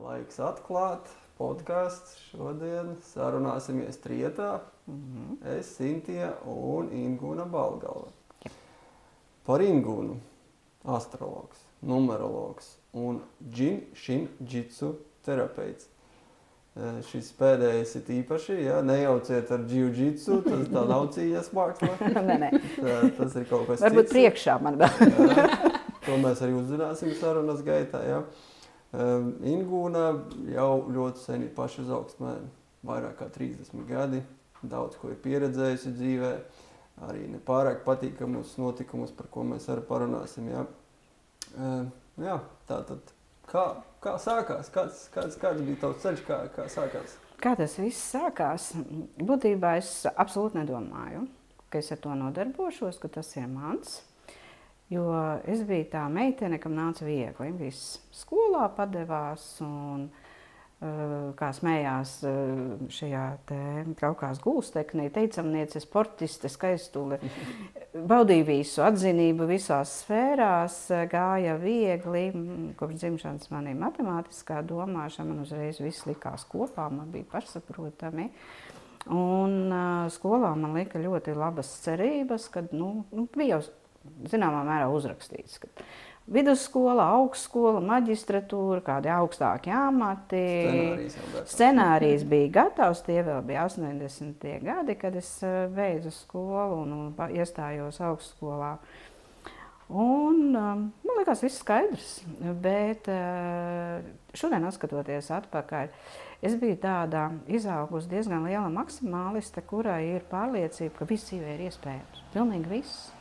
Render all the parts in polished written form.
Laiks atklāt podcasts. Šodien sarunāsimies trietā. Es, Sintija un Ingūna Balgalva. Par Ingūnu astrologs, numerologs un džin-šin-džitsu terapeits. Šis pēdējais ir īpaši, ja? Nejauciet ar džiu-džitsu, tas tā nav cīņas māksla. Nē. Tas ir kaut kas Varbūt cits. priekšā man vēl. To mēs arī uzzināsim sarunas gaitā. Ja? Ingūna jau ļoti sen ir paša izaugsmē, vairāk kā 30 gadi, daudz ko ir pieredzējusi dzīvē, arī nepārāk patīkamus notikumus, par ko mēs arī parunāsim. Ja? Jā, tātad, kā sākās? Kāds bija tavs ceļš, kā sākās? Kā tas viss sākās? Būtībā es absolūti nedomāju, ka es ar to nodarbošos, ka tas ir mans. Jo es biju tā meitene, kam nāca viegli. Viss skolā padevās un, kā smējās šajā te braukās gūsteknī, teicamniece, sportiste, skaistule. Baudīja visu atzinību visās sfērās, gāja viegli. Kopš dzimšanas man ir matemātiskā domāšana, man uzreiz viss likās kopā, man bija pašsaprotami. Un skolā man lika ļoti labas cerības, kad bija jau zināmā mērā uzrakstīts, ka vidusskola, augstskola, maģistratūra, kādi augstāki amati. Scenārijs bija gatavs, tie vēl bija 80. gadi, kad es beidzu skolu un iestājos augstskolā. Un man likās viss skaidrs, bet šodien atskatoties atpakaļ, es biju tāda izaugusi diezgan liela maksimāliste, kurai ir pārliecība, ka viss dzīvē ir iespējams. Pilnīgi viss.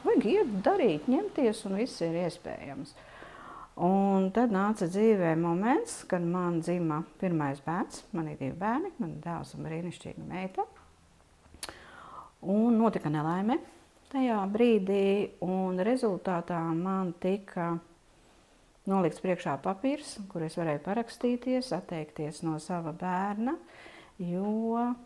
Vajag iet, darīt, ņemties, un viss ir iespējams. Un tad nāca dzīvē moments, kad man dzima pirmais bērns. Man ir 2 bērni, man ir dēls un brīnišķīga meita. Un notika nelaime tajā brīdī, un rezultātā man tika nolikts priekšā papīrs, kur es varēju parakstīties, atteikties no sava bērna. Jo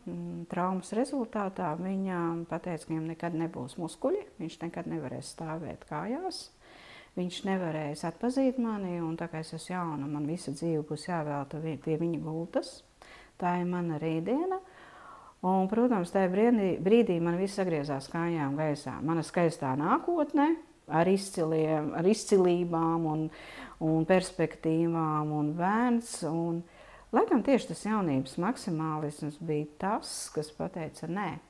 traumas rezultātā viņam pateica, ka viņam nekad nebūs muskuļi, viņš nekad nevarēs stāvēt kājās, viņš nevarēs atpazīt mani, un tā kā es esmu jauna, man visa dzīve būs jāvelta pie viņa gultas. Tā ir mana rītdiena, un, protams, tajā brīdī man viss sagriezās kājām gaisā. Mana skaistā nākotne ar izcilībām un perspektīvām un bērns. Laikam tieši tas jaunības maksimālisms bija tas, kas pateica nē.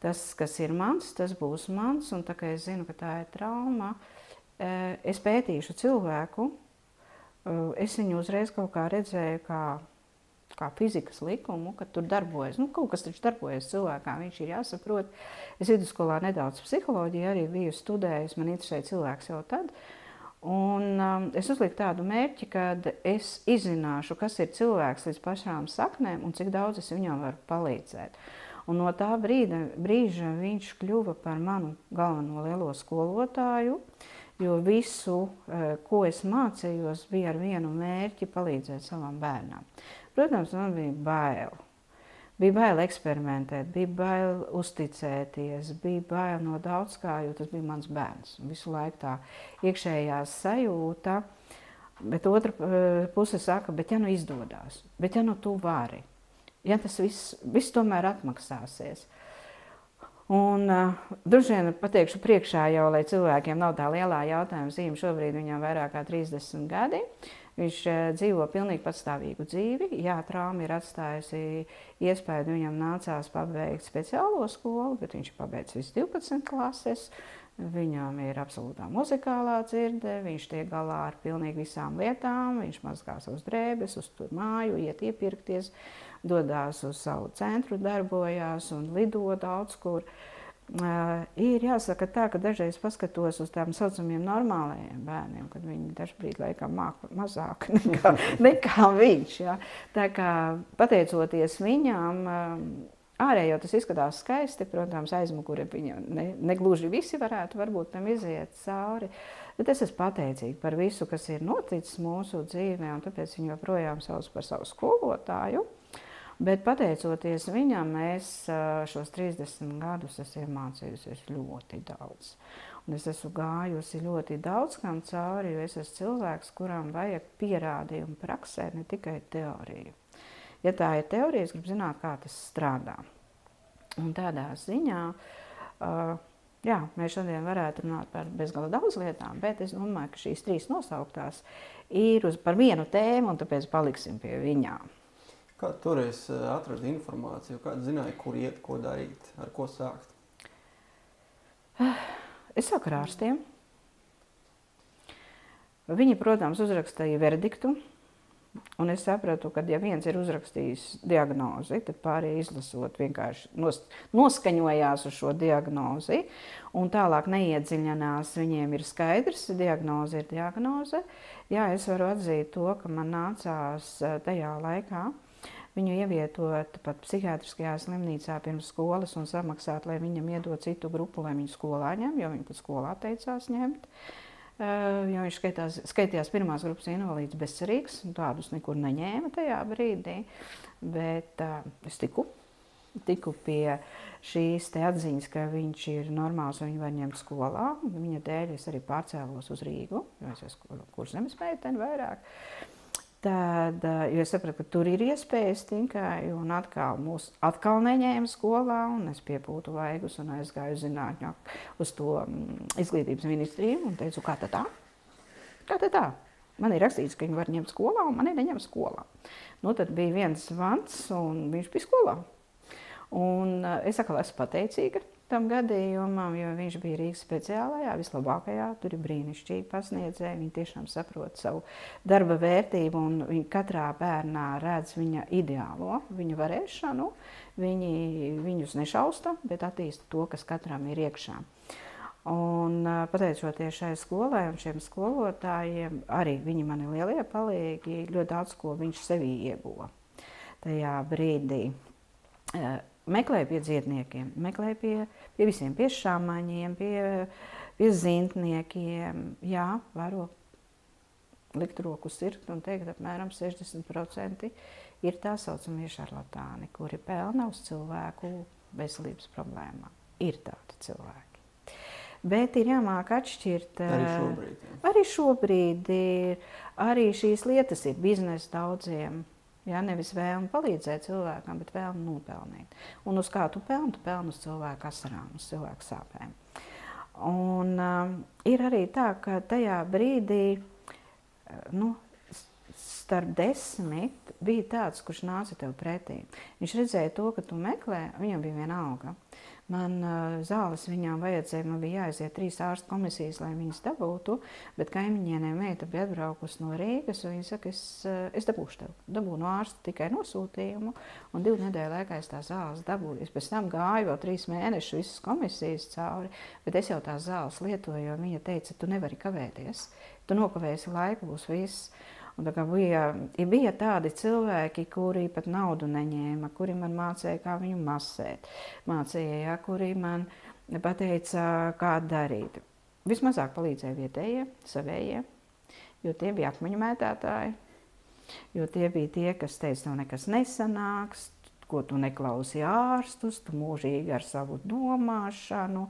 Tas, kas ir mans, tas būs mans, un tā kā es zinu, ka tā ir trauma, es pētīšu cilvēku, es viņu uzreiz kaut kā redzēju kā fizikas likumu, ka tur darbojas. Kaut kas taču darbojas cilvēkā, viņš ir jāsaprot. Es vidusskolā nedaudz psiholoģiju arī biju studējis, man interesēja cilvēks jau tad. Un es uzliku tādu mērķi, kad es izzināšu, kas ir cilvēks līdz pašām saknēm un cik daudz es viņam varu palīdzēt. Un no tā brīža viņš kļuva par manu galveno lielo skolotāju, jo visu, ko es mācījos, bija ar vienu mērķi palīdzēt savam bērnam. Protams, man bija bail. Bija bail eksperimentēt, bija bail uzticēties, bija bail no daudz kā, jo tas bija mans bērns. Visu laiku tā iekšējā sajūta, bet otra puse saka, bet ja nu izdodās, bet ja nu tu vari, ja tas viss tomēr atmaksāsies. Un droši vien pateikšu priekšā jau, lai cilvēkiem nav tā lielā jautājuma zīme, šobrīd viņam vairāk kā 30 gadi. Viņš dzīvo pilnīgi patstāvīgu dzīvi. Jā, trauma ir atstājusi iespēju, viņam nācās pabeigt speciālo skolu, bet viņš ir pabeidzis visu 12 klases. Viņam ir absolūtā muzikālā dzirde, viņš tiek galā ar pilnīgi visām lietām, viņš mazgā savus drēbes, uztur māju, iet iepirkties, dodās uz savu centru, darbojās un lido daudz kur. Ir jāsaka tā, ka dažreiz paskatos uz tām saucamiem normālajiem bērniem, kad viņi dažbrīd laikam māca mazāk nekā viņš. Ja. Tā kā pateicoties viņam, ārējo tas izskatās skaisti, protams, aizmugure viņam negluži visi varētu varbūt tam iziet cauri. Bet es esmu pateicīga par visu, kas ir noticis mūsu dzīvē, un tāpēc viņu joprojām sauc par savu skolotāju. Bet pateicoties viņam, es šos 30 gadus esmu iemācījusies ļoti daudz. Un es esmu gājusi ļoti daudz kam cauri, jo es esmu cilvēks, kuram vajag pierādījumu praksē, ne tikai teoriju. Ja tā ir teorija, es gribu zināt, kā tas strādā. Un tādā ziņā, jā, mēs šodien varētu runāt par bezgala daudz lietām, bet es domāju, ka šīs 3 nosauktās ir par vienu tēmu, un tāpēc paliksim pie viņām. Kā toreiz atradi informāciju? Kā zināji, kur iet, ko darīt, ar ko sākt? Es sāku ar ārstiem. Viņi, protams, uzrakstīja verdiktu. Un es sapratu, ka ja viens ir uzrakstījis diagnozi, tad pārējie izlasot vienkārši noskaņojās uz šo diagnozi. Un tālāk neiedziļinās, viņiem ir skaidrs, diagnoze ir diagnoze. Jā, es varu atzīt to, ka man nācās tajā laikā viņu ievietot pat psihiatriskajā slimnīcā pirms skolas un samaksāt, lai viņam iedod citu grupu, lai viņu skolā ņem, jo viņi pat skolā teicās ņemt. Jo viņš skaitījās 1. grupas invalīds bezcerīgs, un tādus nekur neņēma tajā brīdī. Bet es tiku pie šīs te atziņas, ka viņš ir normāls un viņu var ņemt skolā. Viņa dēļ es arī pārcēlos uz Rīgu, jo es esmu Kurzemes meitene vairāk. Tad, jo es sapratu, ka tur ir iespējas tikai, un mūs atkal neņēma skolā, un es piepūtu vaigus un aizgāju zinātņu uz to izglītības ministriju un teicu, kā tad tā? Kā tad tā? Man ir rakstīts, ka viņi var ņemt skolā, un mani neņem skolā. Nu, tad bija viens zvans, un viņš bija skolā. Un es atkal esmu pateicīga tam gadījumam, jo viņš bija Rīgas speciālajā, vislabākajā, tur ir brīnišķīgi pasniedzēji, viņi tiešām saprot savu darba vērtību un viņi katrā bērnā redz viņa ideālo, viņa varēšanu, viņus nešausta, bet attīsta to, kas katram ir iekšā. Un pateicoties šai skolai un šiem skolotājiem, arī viņi mani lielie palīgi, ļoti daudz, ko viņš sevī ieguva tajā brīdī. Meklēju pie dziedniekiem, meklēju pie visiem, pie šāmaņiem, pie zintniekiem. Jā, varu likt roku sirgt un teikt, apmēram 60% ir tā saucamie šarlatāni, kuri pelna uz cilvēku veselības problēmām. Ir tādi cilvēki. Bet ir jāmāk atšķirt. Arī šobrīd. Jā. Arī šobrīd ir, arī šīs lietas ir biznesa daudziem. Jā, nevis vēlme palīdzēt cilvēkam, bet vēlme nopelnīt. Un uz kā tu pelni uz cilvēku asarām, uz cilvēku sāpēm. Un ir arī tā, ka tajā brīdī, starp 10 bija tāds, kurš nāca tev pretī. Viņš redzēja to, ka tu meklē, viņam bija viena alga. Man zāles viņām vajadzēja, man bija jāaiziet 3 ārstu komisijas, lai viņas dabūtu, bet kaimiņienē meita bija atbraukusi no Rīgas, un viņa saka, es dabūšu tev. Dabūju no ārsta tikai nosūtījumu, un 2 nedēļu laikā es tās zāles dabūju. Es pēc tam gāju vēl 3 mēnešus visas komisijas cauri, bet es jau tās zāles lietoju, jo viņa teica, tu nevari kavēties, tu nokavēsi laiku, būs viss. Un tā kā bija tādi cilvēki, kuri pat naudu neņēma, kuri man mācīja, kā viņu masēt, mācīja, kuri man pateica, kā darīt. Vismazāk palīdzēja vietējie, savējie, jo tie bija akmeņu mētātāji, jo tie bija tie, kas teica, tev nekas nesanāks, ko tu neklausi ārstus, tu mūžīgi ar savu domāšanu.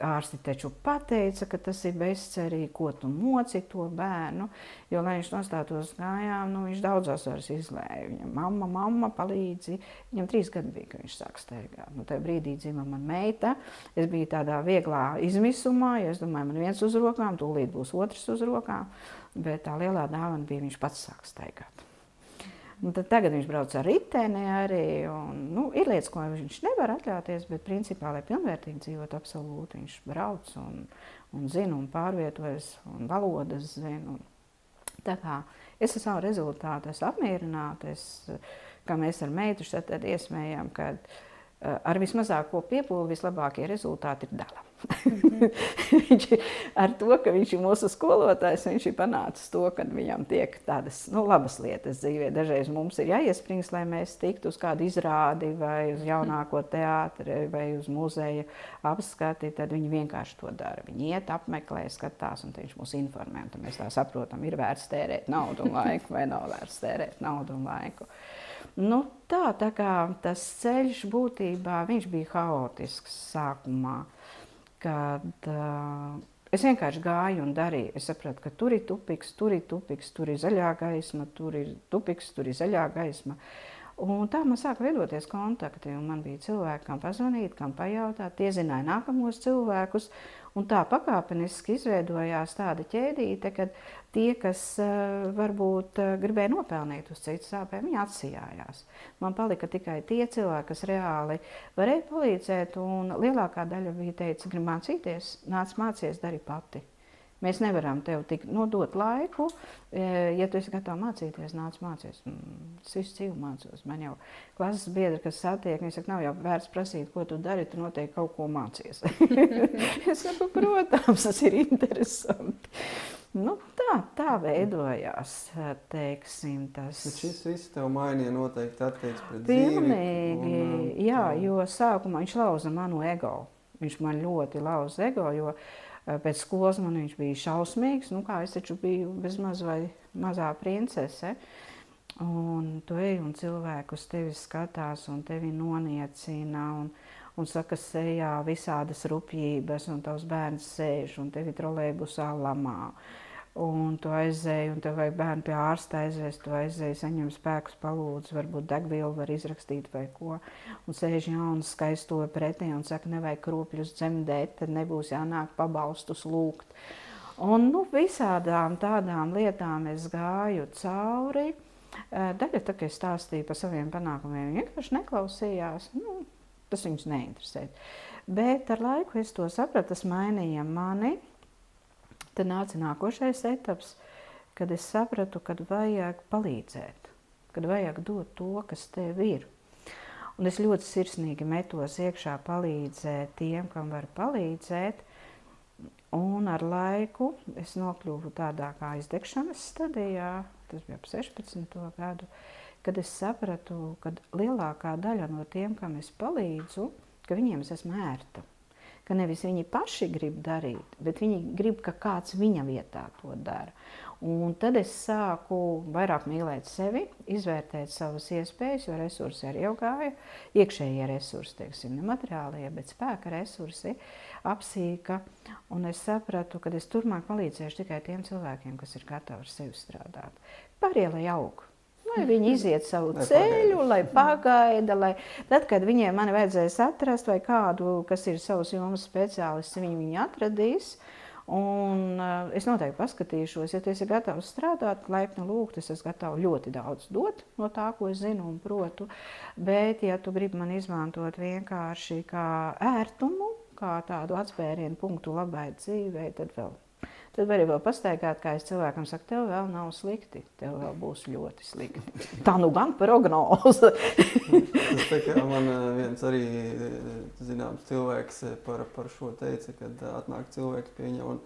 Ārsti taču pateica, ka tas ir bezcerīgi, ko tu moci to bērnu, jo, lai viņš nostātos kājām, viņš daudz asaras izlēja. Viņam mamma palīdzi. Viņam 3 gadi bija, kad viņš sāk staigāt. Tajā brīdī dzima man meita. Es biju tādā vieglā izmisumā, jo es domāju, man viens uz rokām, tūlīt būs otrs uz rokām, bet tā lielā dāvana bija, viņš pats sāk staigāt. Un tad tagad viņš brauc ar riteni arī, un, ir lietas, ko viņš nevar atļauties, bet principā, lai pilnvērtīgi dzīvot absolūti, viņš brauc un zina un pārvietojas un valodas zina. Tā kā es ar savu rezultātu esmu apmierināta, kā mēs ar meitu tad iesmējām, ka ar vismazāko piepūli vislabākie rezultāti ir dala. Ar to, ka viņš ir mūsu skolotājs, viņš ir panācis to, ka viņam tiek tādas labas lietas dzīvē. Dažreiz mums ir jāiesprings, lai mēs tiktu uz kādu izrādi vai uz jaunāko teātri vai uz muzeja apskati, tad viņi vienkārši to dara. Viņi iet, apmeklē, skatās un viņš mūs informē. Tad mēs tā saprotam, ir vērts tērēt naudu un laiku vai nav vērts tērēt naudu un laiku. Tā kā tas ceļš būtībā, viņš bija haotisks sākumā. kad es vienkārši gāju un darīju. Es sapratu, ka tur ir tupiks, tur ir zaļā gaisma, tur ir tupiks, tur ir zaļā gaisma. Un tā man sāka veidoties kontakti, un man bija cilvēki, kam pazvanīt, kam pajautāt, tie zināja nākamos cilvēkus, un tā pakāpeniski izveidojās tāda ķēdīte, kad tie, kas varbūt gribēja nopelnīt uz citu sāpēm, viņi atsijājās. Man palika tikai tie cilvēki, kas reāli varēja palīdzēt, un lielākā daļa bija teica, grib mācīties, nāc mācies, dari pati. Mēs nevaram tev tik nodot laiku, ja tu esi gatavs mācīties, nāc mācies. Es visu dzīvi mācos. Man jau klases biedri, kas satiek, viņi saka, nav jau vērts prasīt, ko tu dari, tu noteikti kaut ko mācies. Es saku, protams, tas ir interesanti. Nu, tā veidojās, teiksim, tas. Bet šis viss tev mainīja noteikti attieksmi pret pilnīgi, dzīvi. Jā, jo sākumā viņš lauza manu ego. Viņš man ļoti lauza ego, jo pēc skolas man viņš bija šausmīgs, nu kā es taču biju bezmaz vai mazā princese. Un tu ej un cilvēku uz tevi skatās un tevi noniecina un saka sejā visādas rupjības un tavs bērns sēž un tevi trolejbusā lamā. Un tu aizēji, un tev vajag bērnu pie ārsta aizvest, tu aizēji, saņem spēkus, palūdzu, varbūt degvielu var izrakstīt vai ko. Un sēž jauns skaisto pretī un saka, nevajag kropļus dzemdēt, tad nebūs jānāk pabalstus lūgt. Un visādām tādām lietām es gāju cauri. Daļa tā, ka es stāstīju par saviem panākumiem, viņi vienkārši neklausījās. Tas viņus neinteresē. Bet ar laiku es to sapratu, tas mainīja mani. Tad nāca nākošais etaps, kad es sapratu, kad vajag palīdzēt, kad vajag dot to, kas tev ir. Un es ļoti sirsnīgi metos iekšā palīdzēt tiem, kam var palīdzēt. Un ar laiku es nokļuvu tādā kā izdegšanas stadijā, tas bija ap 16. gadu, kad es sapratu, ka lielākā daļa no tiem, kam es palīdzu, ka viņiem es esmu ērta. Ka nevis viņi paši grib darīt, bet viņi grib, ka kāds viņa vietā to dara. Un tad es sāku vairāk mīlēt sevi, izvērtēt savas iespējas, jo resursi arī jau gāja. Iekšējie resursi, teiksim, ne materiālie, bet spēka resursi apsīka. Un es sapratu, ka es turpmāk palīdzēšu tikai tiem cilvēkiem, kas ir gatavi ar sevi strādāt. Pārējie, lai aug. Lai viņi iziet savu ceļu, lai pagaida, lai tad, kad viņiem mani vajadzēs atrast vai kādu, kas ir savas jomas speciālists, viņi atradīs. Un es noteikti paskatīšos, ja tu esi gatavs strādāt, laipni lūgt, es esmu gatava ļoti daudz dot no tā, ko es zinu un protu. Bet, ja tu gribi mani izmantot vienkārši kā ērtumu, kā tādu atspērienu punktu labai dzīvei, tad vari vēl pastaigāt, kā es cilvēkam saku, tev vēl nav slikti, tev vēl būs ļoti slikti. Tā nu gan prognoze. Tas tā kā man viens arī zināms cilvēks par šo teica, kad atnāk cilvēks pie viņa un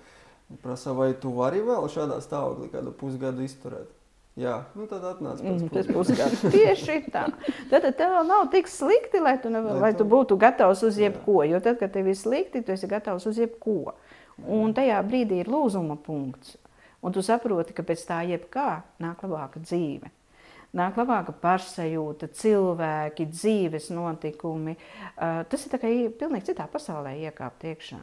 prasa, vai tu vari vēl šādā stāvoklī kādu pusgadu izturēt? Jā, tad atnāc pēc pusgadu. Tieši tā. Tad tev vēl nav tik slikti, lai tu būtu gatavs uz jebko, jo tad, kad tev ir slikti, tu esi gatavs uz jebko. Un tajā brīdī ir lūzuma punkts. Un tu saproti, ka pēc tā jebkā nāk labāka dzīve. Nāk labāka pašsajūta, cilvēki, dzīves notikumi. Tas ir tā kā pilnīgi citā pasaulē iekāpt iekšā.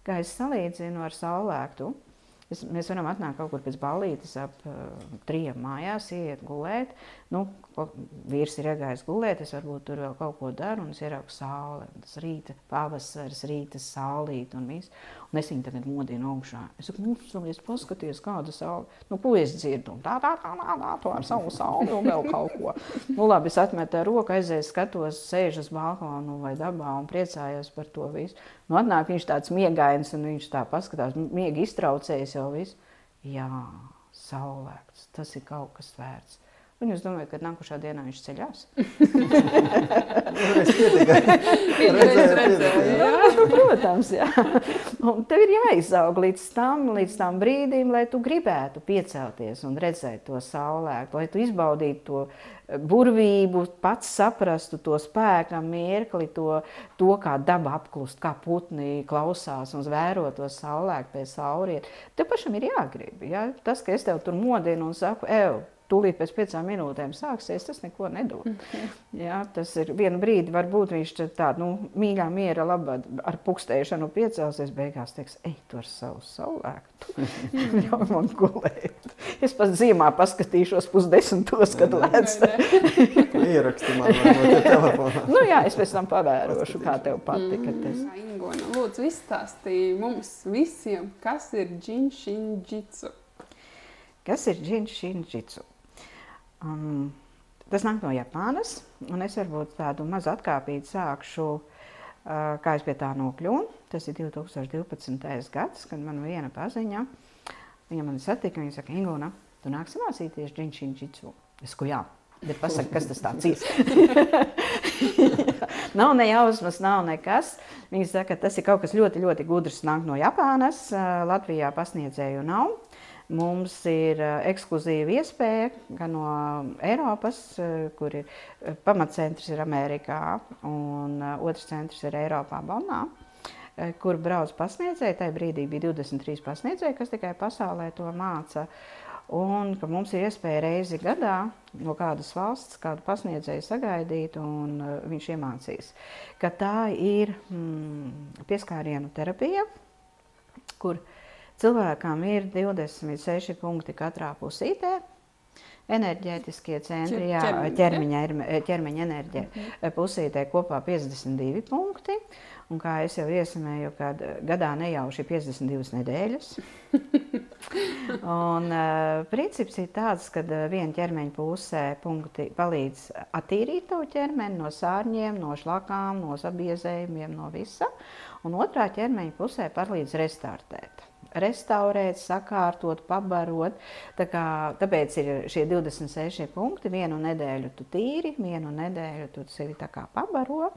Kā es salīdzinu ar saulēktu, mēs varam atnākt kaut kur pēc ballītes ap 3 mājās, iet gulēt. Vīrs ir iegājis gulēt, es varbūt tur vēl kaut ko daru, un es ieraugu sauli. Tas rīta pavasaris, rīta saulīt un viss. Un es viņu tagad modinu augšā. Es saku, es paskaties, kāda saule. Ko es dzirdu? Tā, to ar savu sauli un vēl kaut ko. Labi, es atmetu roku, aizēju, skatos, sēžu uz balkonu vai dabā un priecājos par to visu. Atnāk viņš tāds miegains un viņš tā paskatās, miegi iztraucējis jau visu. Jā, saulēkts, tas ir kaut kas vērts. Un jūs domājat, ka nākošā dienā viņš ceļās? Protams, jā. Un tev ir jāizaug līdz tam brīdim, lai tu gribētu piecelties un redzēt to saulēktu, lai tu izbaudītu to burvību, pats saprastu to spēka mirkli, to kā daba apklust, kā putni klausās un vēro to saulēktu pie saulrieta. Tev pašam ir jāgrib. Ja? Tas, ka es tev tur modinu un saku, tūlīt pēc 5 minūtēm sāksies, tas neko nedod. Jā, tas ir vienu brīdi, varbūt viņš tādu mīļā miera labad ar pukstēšanu piecelsies, beigās teiks, ej, tu ar savu saulēktu, ļauj man gulēt. Es pat ziemā paskatīšos 9:30, kad lēc. Ieraksti man vai telefonā. Nu jā, es pēc tam pavērošu, kā tev patika tas. Ingona, lūdzu, izstāstīja mums visiem, kas ir džinshinjitsu. Kas ir džinshinjitsu? Tas nāk no Japānas, un es varbūt tādu mazu atkāpīt sākšu, kā es pie tā nokļūnu. Tas ir 2012. gads, kad man viena paziņa, viņa mani satika, viņa saka, Ingona, tu nāksi mācīties džinshinjitsu? Es saku, jā, bet pasaka, kas tas tāds ir? Nav ne jausmas, nav nekas. Viņa saka, tas ir kaut kas ļoti, ļoti gudrs, nāk no Japānas, Latvijā pasniedzēju nav. Mums ir ekskluzīva iespēja, gan no Eiropas, kur ir pamatcentrs ir Amerikā, un otrs centrs ir Eiropā, Bonnā, kur brauc pasniedzēji. Tajā brīdī bija 23 pasniedzēji, kas tikai pasaulē to māca. Un ka mums ir iespēja reizi gadā no kādas valsts kādu pasniedzēju sagaidīt, un viņš iemācīs. Ka tā ir pieskārienu terapija, kur cilvēkam ir 26 punkti katrā pusītē, enerģētiskie centri, ķermeņa enerģija pusītē kopā 52 punkti, un kā es jau iesamēju, kad gadā nejauši 52 nedēļas. Un princips ir tāds, ka viena ķermeņa pusē punkti palīdz attīrīt tavu ķermeni no sārņiem, no šlakām, no sabiezējumiem, no visa, un otrā ķermeņa pusē palīdz restartēt. Restaurēt, sakārtot, pabarot. Tāpēc ir šie 26 punkti. Vienu nedēļu tu tīri, vienu nedēļu tu sevi tā kā pabaro.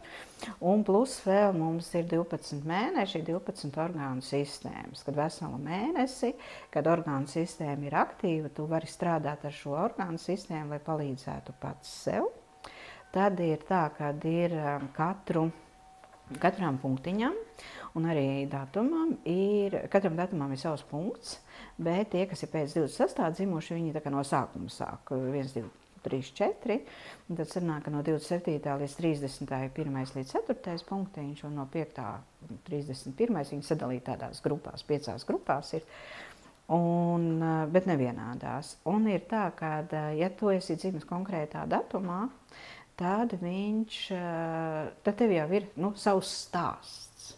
Un plus vēl mums ir 12 mēneši, 12 orgānu sistēmas. Kad veselu mēnesi, kad orgānu sistēma ir aktīva, tu vari strādāt ar šo orgānu sistēmu, lai palīdzētu pats sev. Tad ir tā, kad ir katram punktiņam un arī datumam katram datumam ir savs punkts, bet tie, kas ir pēc 26. dzimuši, viņi tā kā no sākuma sāk 1, 2, 3, 4, un tad sanāk, ka no 27. līdz 30. ir 1. līdz 4. punktiņš, un no 5. 31. viņi sadalīja tādās grupās, 5 grupās ir, bet nevienādās. Un ir tā, ka, ja tu esi dzimis konkrētā datumā, tad tev jau ir savs stāsts.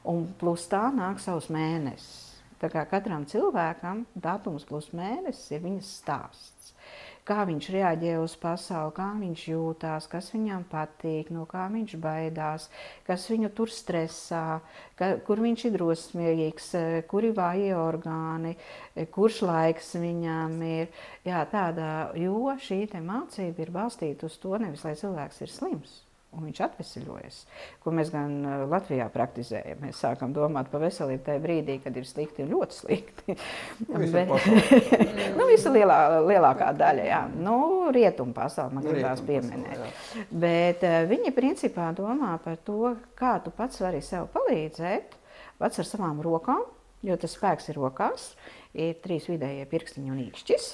Un plus tā nāk savs mēnesis. Tā kā katram cilvēkam datums plus mēnesis ir viņas stāsts. Kā viņš reaģē uz pasauli, kā viņš jūtās, kas viņam patīk, no kā viņš baidās, kas viņu tur stresā, kur viņš ir drosmīgs, kuri vājie orgāni, kurš laiks viņam ir. Jā, jo šī te mācība ir balstīta uz to nevis, lai cilvēks ir slims un viņš atveseļojas, ko mēs gan Latvijā praktizējam. Mēs sākam domāt par veselību tajā brīdī, kad ir slikti un ļoti slikti. Visa lielākā daļa, jā. Rietumu pasauli man gribās pieminēt. Bet viņi principā domā par to, kā tu pats vari sev palīdzēt, pats ar savām rokām, jo tas spēks ir rokās, ir 3 vidējie pirkstiņi un īkšķis.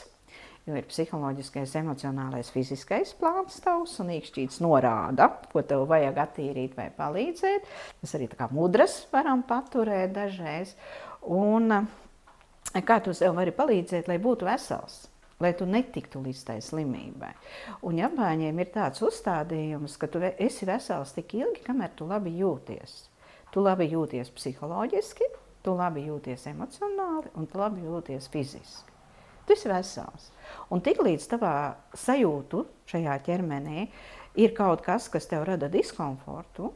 Jo ir psiholoģiskais, emocionālais, fiziskais plāns tavs, un īkšķītis norāda, ko tev vajag attīrīt vai palīdzēt. Mēs arī tā kā mudras varam paturēt dažreiz. Un kā tu sev vari palīdzēt, lai būtu vesels, lai tu netiktu līdz tai slimībai. Un Japāņiem ir tāds uzstādījums, ka tu esi vesels tik ilgi, kamēr tu labi jūties. Tu labi jūties psiholoģiski, tu labi jūties emocionāli un tu labi jūties fiziski. Tu esi vesels. Un tiklīdz tavā sajūtu šajā ķermenī ir kaut kas, kas tev rada diskomfortu,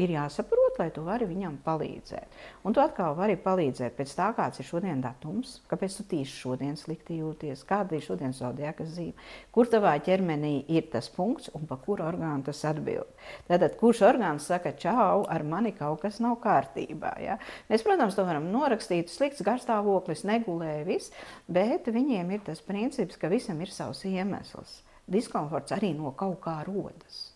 ir jāsaprot, lai tu vari viņam palīdzēt. Un tu atkal vari palīdzēt pēc tā, kāds ir šodien datums, kāpēc tu tieši šodien slikti jūties, kāda ir šodien zodiaka zīme, kur tavā ķermenī ir tas punkts un pa kuru orgānu tas atbild. Tātad, kurš orgāns saka, čau, ar mani kaut kas nav kārtībā. Ja? Mēs, protams, to varam norakstīt, slikts garstāvoklis, negulēja viss, bet viņiem ir tas princips, ka visam ir savs iemesls. Diskomforts arī no kaut kā rodas.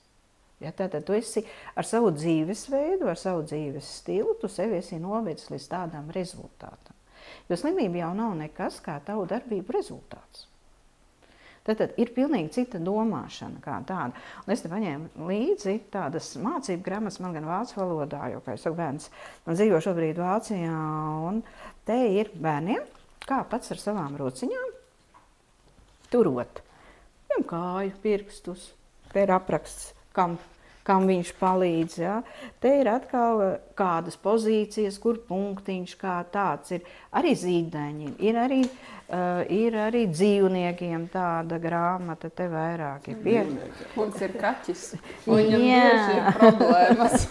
Ja, tātad tu esi ar savu dzīvesveidu, ar savu dzīves stilu, tu sevi esi novedis līdz tādam rezultātam. Jo slimība jau nav nekas kā tavu darbību rezultāts. Tad ir pilnīgi cita domāšana kā tāda. Un es te paņēmu līdzi tādas mācību grāmatas, man gan vācu valodā, jo, kā es saku, bērns, man dzīvo šobrīd Vācijā, un te ir bērniem, kā pats ar savām rociņām turot. Viņam kāju, pirkstus, te ir apraksts, kam viņš palīdz. Ja? Te ir atkal kādas pozīcijas, kur punktiņš, kā tāds ir. Arī zīdaiņi, ir arī dzīvniekiem tāda grāmata, te vairāk ir Mums ir kaķis, un viņam bieži ir problēmas.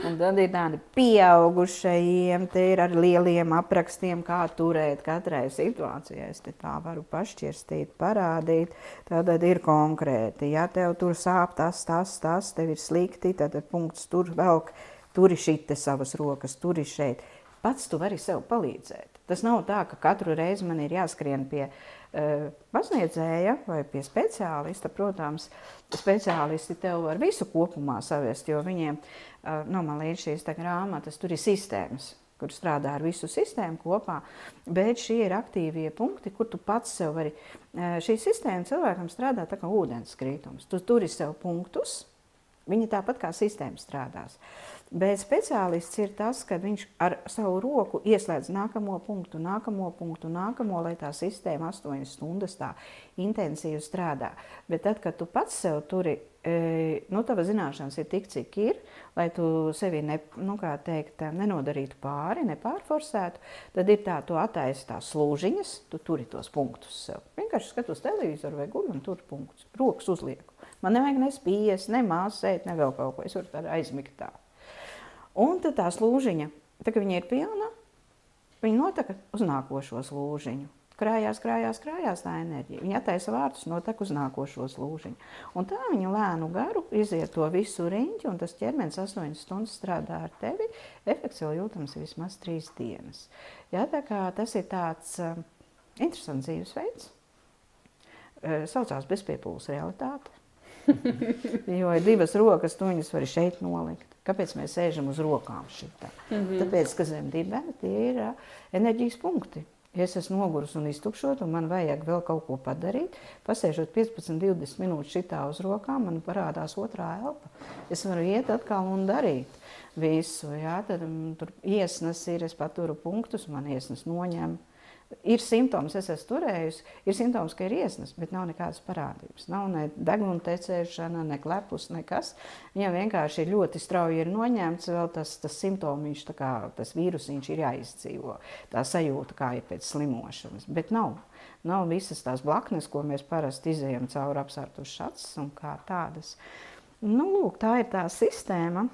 Un tad ir tādi pieaugušajiem, te ir ar lieliem aprakstiem, kā turēt katrai situācijai. Es te tā varu pašķirstīt, parādīt. Tad ir konkrēti, ja tev tur sāp tas, tev ir slikti, tad punkts tur velk, turi šite savas rokas, turi šeit. Pats tu vari sev palīdzēt. Tas nav tā, ka katru reizi man ir jāskrien pie pasniedzēja vai pie speciālista. Protams, speciālisti tev var visu kopumā savest, jo viņiem, man līdz šīs grāmatas, tur ir sistēmas, kur strādā ar visu sistēmu kopā, bet šie ir aktīvie punkti, kur tu pats sev vari. Šī sistēma cilvēkam strādā tā kā ūdenskritums. Tu turi sev punktus, viņi tāpat kā sistēma strādās. Bet speciālists ir tas, ka viņš ar savu roku ieslēdz nākamo punktu, lai tā sistēma 8 stundas tā intensīvi strādā. Bet tad, kad tu pats sev turi, tava zināšanas ir tik, cik ir, lai tu sevi nenodarītu pāri, nepārforsētu, tad ir tā, tu attaisi tās slūžiņas, tu turi tos punktus sev. Vienkārši skatos televizoru vai guļu un tur punktus, rokas uzlieku. Man nevajag ne spiest, ne māsēt, ne vēl kaut ko, es varu tā aizmigt tā. Un tad tā slūžiņa, tā kā viņa ir pilna, viņa notaka uz nākošo slūžiņu. Krājās tā enerģija. Viņa attaisa vārtus, notaka uz nākošo slūžiņu. Un tā viņa lēnu garu iziet to visu riņķi, un tas ķermenis 8 stundas strādā ar tevi. Efekts vēl jūtams vismaz 3 dienas. Jā, tā kā tas ir tāds interesants dzīvesveids. Saucās bezpiepūles realitāte. Jo ir 2 rokas, tu viņas vari šeit nolikt. Kāpēc mēs sēžam uz rokām šitā? Tāpēc, ka zem dibena tie ir enerģijas punkti. Ja es esmu nogurus un iztukšot, un man vajag vēl kaut ko padarīt, pasēžot 15-20 minūtes šitā uz rokām, man parādās otrā elpa. Es varu iet atkal un darīt visu. Jā, tad tur iesnas ir, es paturu punktus, man iesnas noņem. Ir simptoms, es esmu turējusi, ir simptoms, ka ir iesnas, bet nav nekādas parādības. Nav ne deguna tecēšana, ne klepus, nekas. Viņam vienkārši ir ļoti strauji ir noņemts, vēl tas simptomiņš, tas vīrusiņš ir jāizdzīvo. Tā sajūta, kā ir pēc slimošanas, bet nav. Nav visas tās blaknes, ko mēs parasti izejam cauri apsārtušas acis un kā tādas. Lūk, tā ir tā sistēma.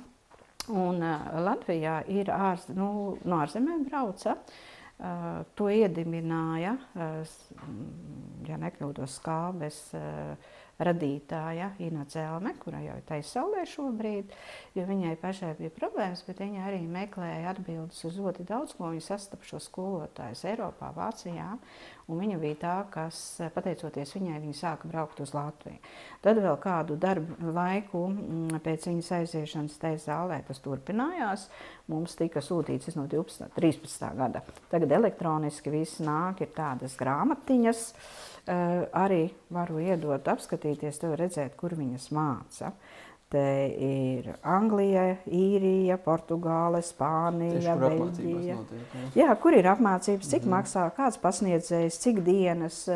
Un Latvijā ir no ārzemēm brauca. To iedibināja, ja nekļūdos, Skābes radītāja Ina Celme, kura jau ir Taisaulē šobrīd, jo viņai pašai bija problēmas, bet viņa arī meklēja atbildes uz ļoti daudz, ko viņa sastapa šo skolotājus Eiropā, Vācijā, un viņa bija tā, kas, pateicoties viņai, viņa sāka braukt uz Latviju. Tad vēl kādu darbu laiku pēc viņas aiziešanas Taisālē tas turpinājās. Mums tika sūtīts no 13. gada. Tagad elektroniski viss nāk, ir tādas grāmatiņas. Arī varu iedot apskatīties, tev redzēt, kur viņas māca. Te ir Anglija, Īrija, Portugāle, Spānija, Beļģija. Jā, kur ir apmācības, cik maksā, kāds pasniedzējs, cik dienas,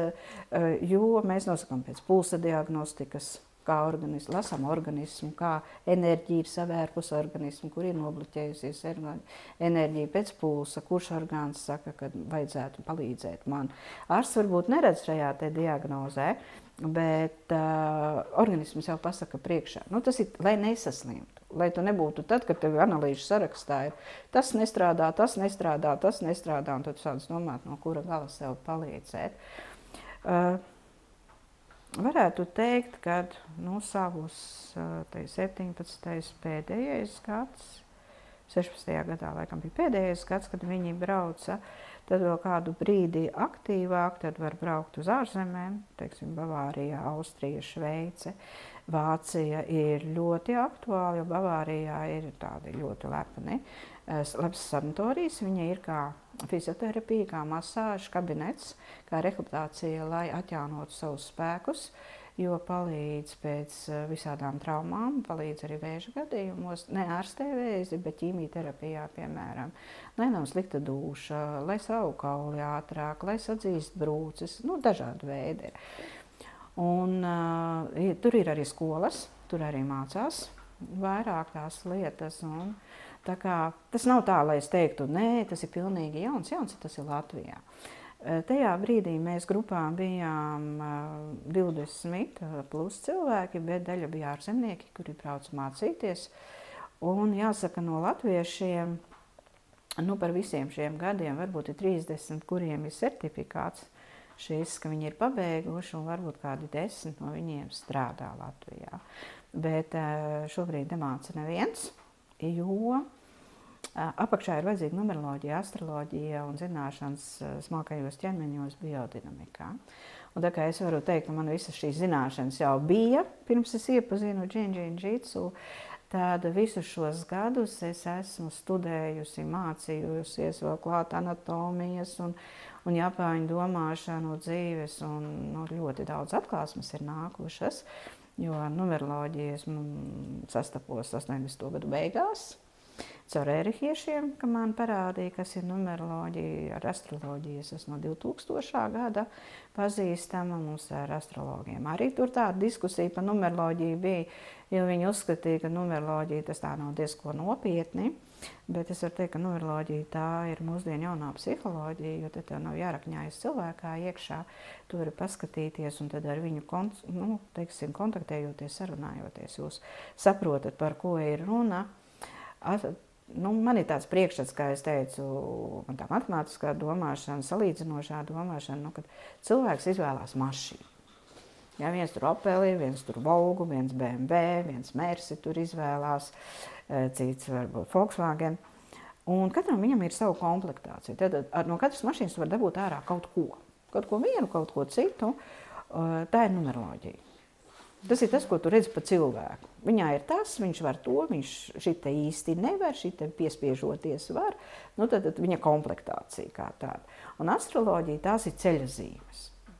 jo mēs nosakām pēc pulsa diagnostikas, kā lasām organismu, kā enerģija ir savērpus organismu, kur ir nobloķējusies enerģija pēc pulsa, kurš orgāns saka, ka vajadzētu palīdzēt man. Ārsts varbūt neredz šajā te diagnozē, bet organisms jau pasaka priekšā. Tas ir, lai nesaslimtu, lai tu nebūtu tad, kad tev analīžu sarakstā ir tas nestrādā, un tad sāc domāt, no kura gala sev palīdzēt. Varētu teikt, ka savus 17. pēdējais gads, 16. gadā laikam bija pēdējais gads, kad viņi brauca, tad vēl kādu brīdi aktīvāk, tad var braukt uz ārzemēm, teiksim, Bavārijā, Austrija, Šveice. Vācija ir ļoti aktuāla, jo Bavārijā ir tādi ļoti lepni labs sanatorijas, viņa ir kā fizioterapija, kā masāža kabinets, kā rehabilitācija, lai atjaunotu savus spēkus, jo palīdz pēc visādām traumām, palīdz arī vēža gadījumos, ne ārstē vēzi, bet ķīmijterapijā, piemēram, lai nav slikta dūša, lai savu kauli ātrāk, lai sadzīst brūces, dažādi veidi ir. Un tur ir arī skolas, tur arī mācās vairāk tās lietas, un tā kā tas nav tā, lai es teiktu, nē, tas ir pilnīgi jauns, tas ir Latvijā. Tajā brīdī mēs grupā bijām 20 plus cilvēki, bet daļa bija ārzemnieki, kuri brauc mācīties. Un jāsaka, no latviešiem, par visiem šiem gadiem, varbūt ir 30, kuriem ir certifikāts šis, ka viņi ir pabeiguši, un varbūt kādi 10 no viņiem strādā Latvijā. Bet šobrīd nemāca neviens, jo apakšā ir vajadzīga numeroloģija, astroloģija un zināšanas smalkajos ķermeņos biodinamikā. Un tā kā es varu teikt, ka man visas šīs zināšanas jau bija, pirms es iepazinu džinjitsu, tad visus šos gadus es esmu studējusi, mācījusies vēl klāt anatomijas un japāņu domāšanu dzīves, un ļoti daudz atklāsmes ir nākušas, jo ar numeroloģiju esmu sastapos 80. gadu beigās. Caur erihiešiem, ka man parādīja, kas ir numeroloģija, ar astroloģiju es esmu no 2000. Gada pazīstama, mums ar astrologiem. Arī tur tāda diskusija par numeroloģiju bija, jo viņi uzskatīja, ka numeroloģija tas tā nav diezko nopietni, bet es varu teikt, ka numeroloģija tā ir mūsdienu jaunā psiholoģija, jo te tev nav jārakņājas cilvēkā iekšā, tu vari paskatīties un tad ar viņu kontaktējoties, sarunājoties, jūs saprotat, par ko ir runa. Man ir tāds priekšstats, kā es teicu, man tā matemātiskā domāšana, salīdzinošā domāšana, kad cilvēks izvēlās mašīnu. Ja, viens tur Opeli, viens tur Volgu, viens BMW, viens Mersi tur izvēlās, cits varbūt Volkswagen. Un katram viņam ir savu komplektāciju. Tad no katras mašīnas var dabūt ārā kaut ko vienu, kaut ko citu. Tā ir numeroloģija. Tas ir tas, ko tu redzi pa cilvēku. Viņā ir tas, viņš var to, viņš šite īsti nevar, šite piespiežoties var, tad viņa komplektācija kā tāda. Un astroloģija tās ir ceļazīmes.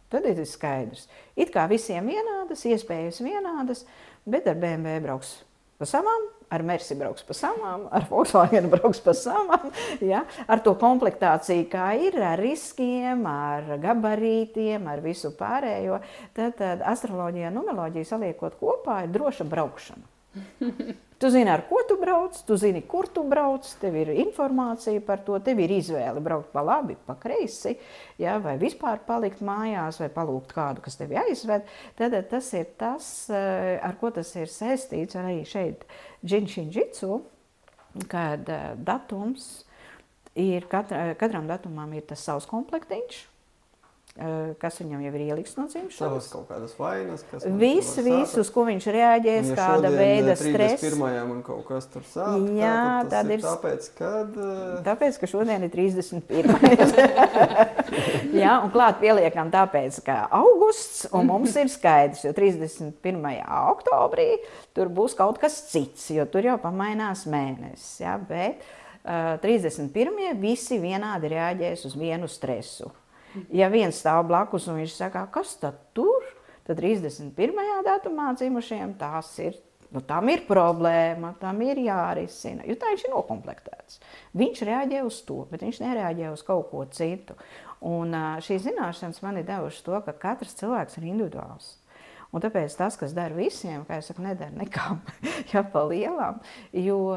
Tad ir skaidrs. It kā visiem vienādas, iespējas vienādas, bet ar BMW brauks pa samām, ar Mersi brauks pa samām, ar Volkswagen brauks pa samām, ja? Ar to komplektāciju, kā ir, ar riskiem, ar gabarītiem, ar visu pārējo. Tad astroloģija un numeroloģija saliekot kopā ir droša braukšana. Tu zini, ar ko tu brauc, tu zini, kur tu brauc, tev ir informācija par to, tev ir izvēle braukt pa labi, pa kreisi, ja, vai vispār palikt mājās, vai palūgt kādu, kas tevi aizved. Tad tas ir tas, ar ko tas ir saistīts arī šeit džinjitsu, kad datums ir, katram datumam ir tas savs komplektiņš, kas viņam jau ir ielikts no dzimšanas. Savas kaut kādas vainas, kas viss, uz ko viņš reaģēs, kāda veida stress. 31. un kaut kas tur sāk, jā, tad ir tāpēc, kad... Tāpēc, ka šodien ir 31. Jā, un klāt pieliekam tāpēc, ka augusts, un mums ir skaidrs, jo 31. oktobrī tur būs kaut kas cits, jo tur jau pamainās mēnesis, jā, bet 31. visi vienādi reaģēs uz vienu stresu. Ja viens stāv blakus un viņš saka, kas tad tur, tad 31. datumā dzimušiem tam ir problēma, tam ir jārisina, jo tā viņš ir nokomplektēts. Viņš reaģē uz to, bet viņš nereaģē uz kaut ko citu. Un šīs zināšanas man ir devušas to, ka katrs cilvēks ir individuāls. Un tāpēc tas, kas dara visiem, kā es saku, nedara nekam, ja pa lielām, jo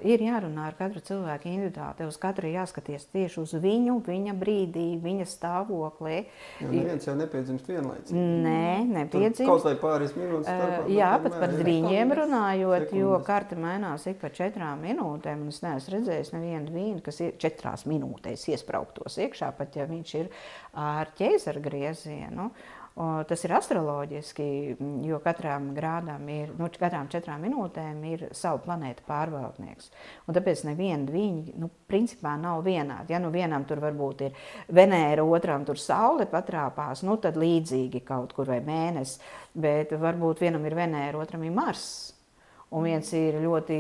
ir jārunā ar katru cilvēku individuāli. Tev uz katru jāskaties tieši uz viņu, viņa brīdī, viņa stāvoklī. Jo neviens jau nepiedzimst vienlaicīgi. Nē, nepiedzimst. Tur kaut lai pāris minūtes starpā. Jā, pat par viņiem runājot, jo karte mainās ik pa 4 minūtēm, un es neesmu redzējis nevienu vīnu, kas 4 minūtēs iesprauktos iekšā, pat ja viņš ir ar ķēzara griezienu. Tas ir astroloģiski, jo katrām grādām ir, katrām 4 minūtēm ir savu planētu pārvaldnieks. Un tāpēc neviena viņi, principā nav vienādi. Ja vienam tur varbūt ir Venēra, otram tur Saule patrāpās, tad līdzīgi kaut kur vai mēnesis, bet varbūt vienam ir Venēra, otram ir Mars. Un viens ir ļoti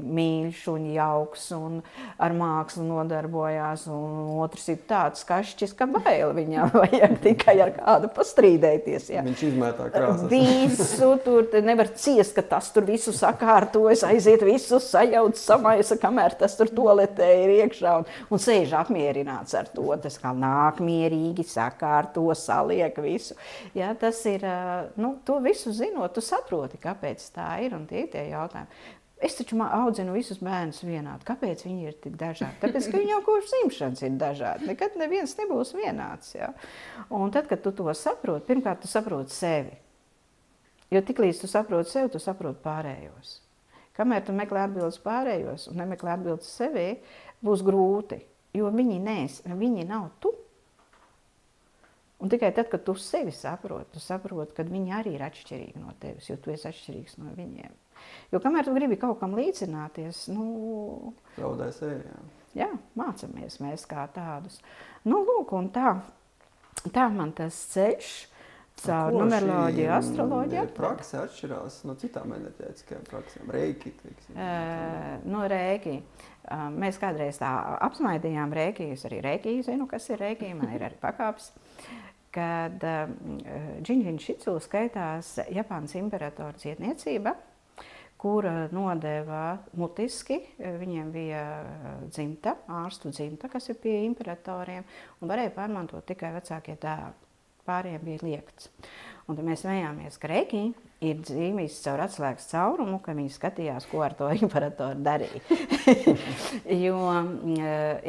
mīļš un jauks un ar mākslu nodarbojās, un otrs ir tāds kašķis, ka bail viņam vajag tikai ar kādu pastrīdēties. Ja. Viņš izmētā krāsas. Visu tur nevar ciest, ka tas tur visu sakārtojas, aiziet visu sajauc, samaisa, kamēr tas tur toaletē ir iekšā un sēž apmierināts ar to. Tas kā nāk mierīgi, sakārto, saliek visu. Ja, tas ir, to visu zinot, tu saproti, kāpēc tā ir un tie jautājumi. Es taču audzinu visus bērnus vienādi. Kāpēc viņi ir tik dažādi? Tāpēc, ka viņi jau kopš dzimšanas ir dažādi. Nekad neviens nebūs vienāds. Ja? Un tad, kad tu to saproti, pirmkārt, tu saproti sevi. Jo tiklīdz tu saproti sevi, tu saproti pārējos. Kamēr tu meklē atbildes pārējos un nemeklē atbildes sevī, būs grūti. Jo viņi nav tu. Un tikai tad, kad tu sevi saproti, ka viņi arī ir atšķirīgi no tevis, jo tu esi atšķirīgs no viņiem. Jo kamēr tu gribi kaut kam līdzināties, Zaudē sevi, jā, mācamies mēs kā tādus. Lūk, un tā man tas ceļš caur numeroloģiju, astroloģiju. Prakse atšķirās no citām enerģētiskajām praksēm. Reiki, No reiki. Mēs kādreiz tā apsmaidījām reiki. Es arī reiki zinu, kas ir reiki. Man ir arī pakāpes. Kad Džinjin Šitsu skaitās Japānas imperatora cietniecība, kura nodeva mutiski, viņiem bija dzimta, ārstu dzimta, kas ir pie imperatoriem, un varēja pārmantot tikai vecākie tēvi. Pāriem bija liekts. Un tad mēs smējāmies, ka reiki ir dzīvījis caur atslēgas caurumu, ka viņi skatījās, ko ar to imperatoru darīja. Jo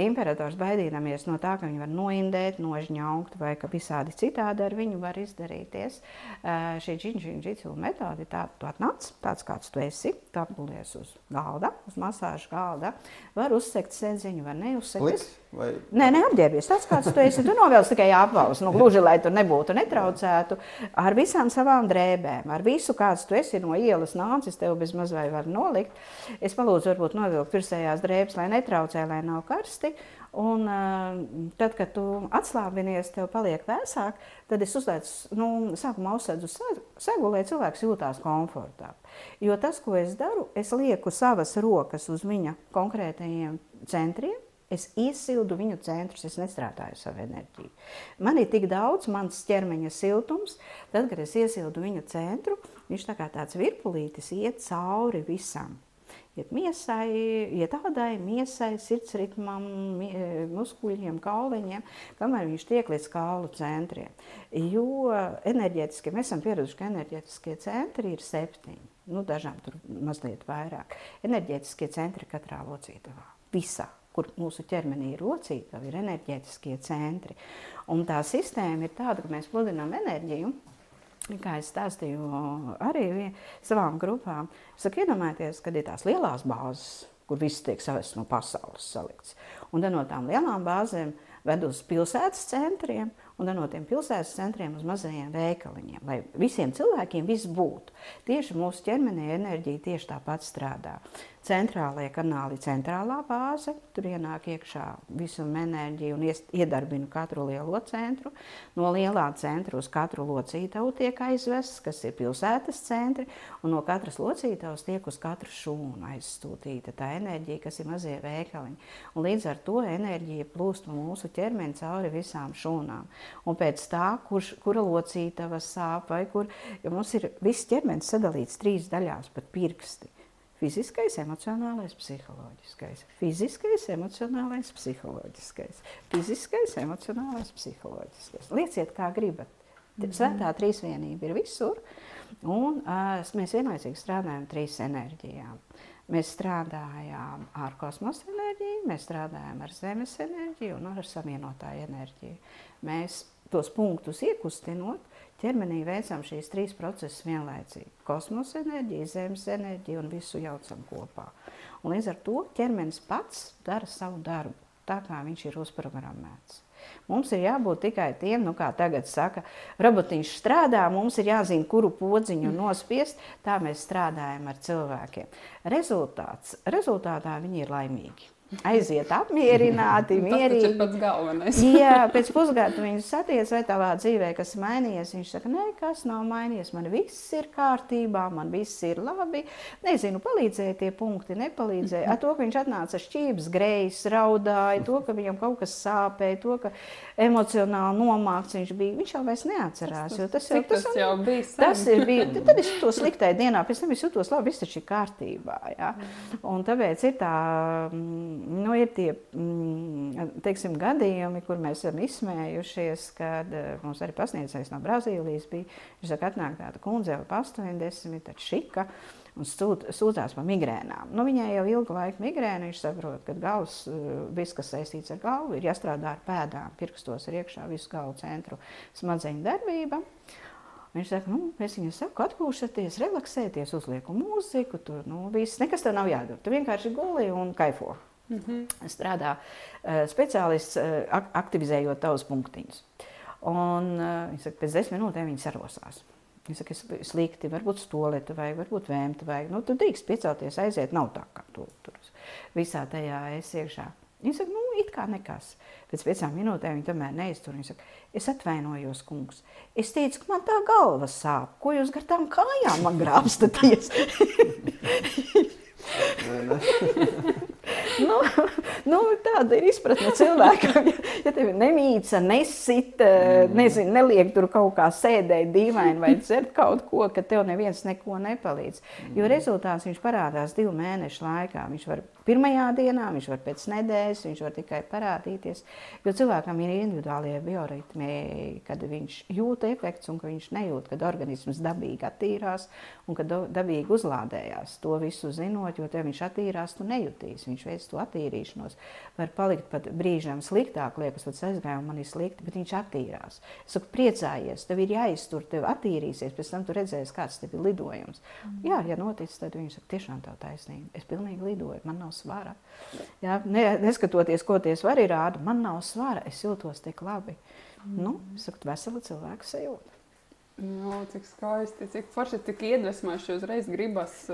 imperators baidīdamies no tā, ka viņi var noindēt, nožņaukt vai ka visādi citādi ar viņu var izdarīties. Šī džinjitsu metode tā, tu atnāc, tāds kāds tu esi, tu apgulies uz galda, uz masāžu galda, var uzsekt sēdziņu, var neuzsekt. Pliks? Vai... Nē, neapģērbies, tāds kāds tu esi, tu novēls tikai apvals, gluži, lai tur nebūtu netraucētu, ar visām savām drēbēm, ar visu, kāds tu esi no ielas nācis, tev bez maz vai var nolikt. Es palūdzu varbūt novilkt virsējās drēbes, lai netraucē, lai nav karsti, un tad, kad tu atslābinies, tev paliek vēsāk, tad es sākumā uzsēdzu segu, lai cilvēks jūtās komfortā. Jo tas, ko es daru, es lieku savas rokas uz viņa konkrētajiem centriem, es iesildu viņu centrus, es nestrādāju savu enerģiju. Man ir tik daudz mans ķermeņa siltums, tad, kad es iesildu viņu centru, viņš tā kā tāds virpulītis iet cauri visam. Iet miesai, iet ādai, miesai, sirdsritmam, muskuļiem, kauliņiem, kamēr viņš tiek līdz kaulu centriem. Jo enerģētiski, mēs esam pieraduši, ka enerģētiskie centri ir 7, dažām tur mazliet vairāk. Enerģētiskie centri katrā locītavā, visā, kur mūsu ķermenī ir locītavi, ir enerģētiskie centri. Un tā sistēma ir tāda, ka mēs pludinām enerģiju, kā es stāstīju arī savām grupām. Es saku, iedomājieties, kad ir tās lielās bāzes, kur viss tiek savests no pasaules salikts. Un tad no tām lielām bāzēm ved uz pilsētas centriem, un tad no tiem pilsētas centriem uz mazajiem veikaliņiem, lai visiem cilvēkiem viss būtu. Tieši mūsu ķermenī enerģija tieši tāpat strādā. Centrālajie kanāli, centrālā bāze, tur ienāk iekšā visu enerģiju un iedarbina katru lielo centru. No lielā centra uz katru locītavu tiek aizvests, kas ir pilsētas centri, un no katras locītavas tiek uz katru šūnu aizstūtīta tā enerģija, kas ir mazie veikaliņi. Un līdz ar to enerģija plūst no mūsu ķermeni cauri visām šūnām. Un pēc tā, kura locītava sāp vai kur, jo mums ir viss ķermenis sadalīts 3 daļās, pat pirksti. Fiziskais, emocionālais, psiholoģiskais. Fiziskais, emocionālais, psiholoģiskais. Fiziskais, emocionālais, psiholoģiskais. Lieciet, kā gribat. Svētā trīsvienība ir visur, un mēs vienlaicīgi strādājam 3 enerģijām. Mēs strādājām ar kosmosa enerģiju, mēs strādājām ar zemes enerģiju un ar savienotāju enerģiju. Mēs tos punktus iekustinot, ķermenī veicam šīs 3 procesus vienlaicīgi. Kosmosa enerģija, zemes enerģija un visu jaucam kopā. Un līdz ar to ķermenis pats dara savu darbu, tā kā viņš ir uzprogrammēts. Mums ir jābūt tikai tiem, kā tagad saka, robotiņš strādā, mums ir jāzina, kuru podziņu nospiest, tā mēs strādājam ar cilvēkiem. Rezultātā viņi ir laimīgi. aiziet apmierināti, Tas taču mierīgi. ir pats galvenais. Jā, pēc pusgada viņu satiec, vai tavā dzīvē kas mainījies. Viņš saka, nē, kas nav mainījies, man viss ir kārtībā, man viss ir labi. Nezinu, palīdzēja tie punkti, nepalīdzēja. Ar to, ka viņš atnāca šķības, grejs, raudāja, to, ka viņam kaut kas sāpēja, to, ka emocionāli nomākts viņš bija, viņš jau vairs neatcerās. Tas jau bija sen. Tas ir bijis. Tad es to sliktai dienā, pēc tam es jūtos labi, viss taču ir kārtībā. Ja? Un tāpēc ir tā, nu, ir tie, teiksim, gadījumi, kur mēs esam izsmējušies, kad mums arī pasniedzējs no Brazīlijas bija. Viņš saka, atnāk tāda kundze jau pa 80, tad šika, un sūdzās par migrēnām. Nu, viņai jau ilgu laiku migrēna, viņš saprot, ka galvas, viss, kas saistīts ar galvu, ir jāstrādā ar pēdām, pirkstos ir iekšā visu galvu centru smadzeņu darbība. Viņš saka, nu, es viņai saku, atpūšaties, relaksēties, uzlieku mūziku, tur, nu, viss, nekas tev nav jādara. Tu vienkārši guli un kaifo. Strādā speciālists, aktivizējot tavus punktiņus. Un viņš saka, pēc 10 minūtēm viņi sarosās. Viņš saka, es slikti, varbūt stoleta vajag, varbūt vēmta vajag. Nu, tu drīkst piecelties, aiziet, nav tā, kā tur visā tajā es iekšā. Viņš saka, nu, it kā nekas. Pēc 5 minūtēm viņi tomēr neiztur. Viņš saka, es atvainojos, kungs. Es teicu, ka man tā galva sāp. Ko jūs gar tām kājām man grābstaties? Nu, tāda ir izpratne cilvēkam. Ja tevi nemīca, nesit, nezinu, neliek tur kaut kā sēdēt dīvaini vai dzert kaut ko, ka tev neviens neko nepalīdz. Jo rezultāts viņš parādās 2 mēnešu laikā. Viņš var pirmajā dienā, viņš var pēc nedēļas, viņš var tikai parādīties. Jo cilvēkam ir individuālie bioritmi, kad viņš jūt efekts un ka viņš nejūt, kad organisms dabīgi attīrās un kad dabīgi uzlādējās. To visu zinot, jo tev viņš attīrās, tu nejutīs. Viņš veic to attīrīšanos. Var palikt pat brīžam sliktāk, liekas, pēc aizgājuma man ir slikti, bet viņš attīrās. Es saku, priecājies, tev ir jāiztur, tev attīrīsies, pēc tam tu redzēsi, kāds tev ir lidojums. Jā, ja notic, tad viņš saka, tiešām tev taisnība. Es pilnīgi lidoju, man nav svara. Jā, neskatoties, ko tie svari rāda, man nav svara, es jūtos tik labi. Nu, es saku, vesela cilvēka sajūta. Jā, cik skaisti, cik forši, tik iedvesmojuši uzreiz gribas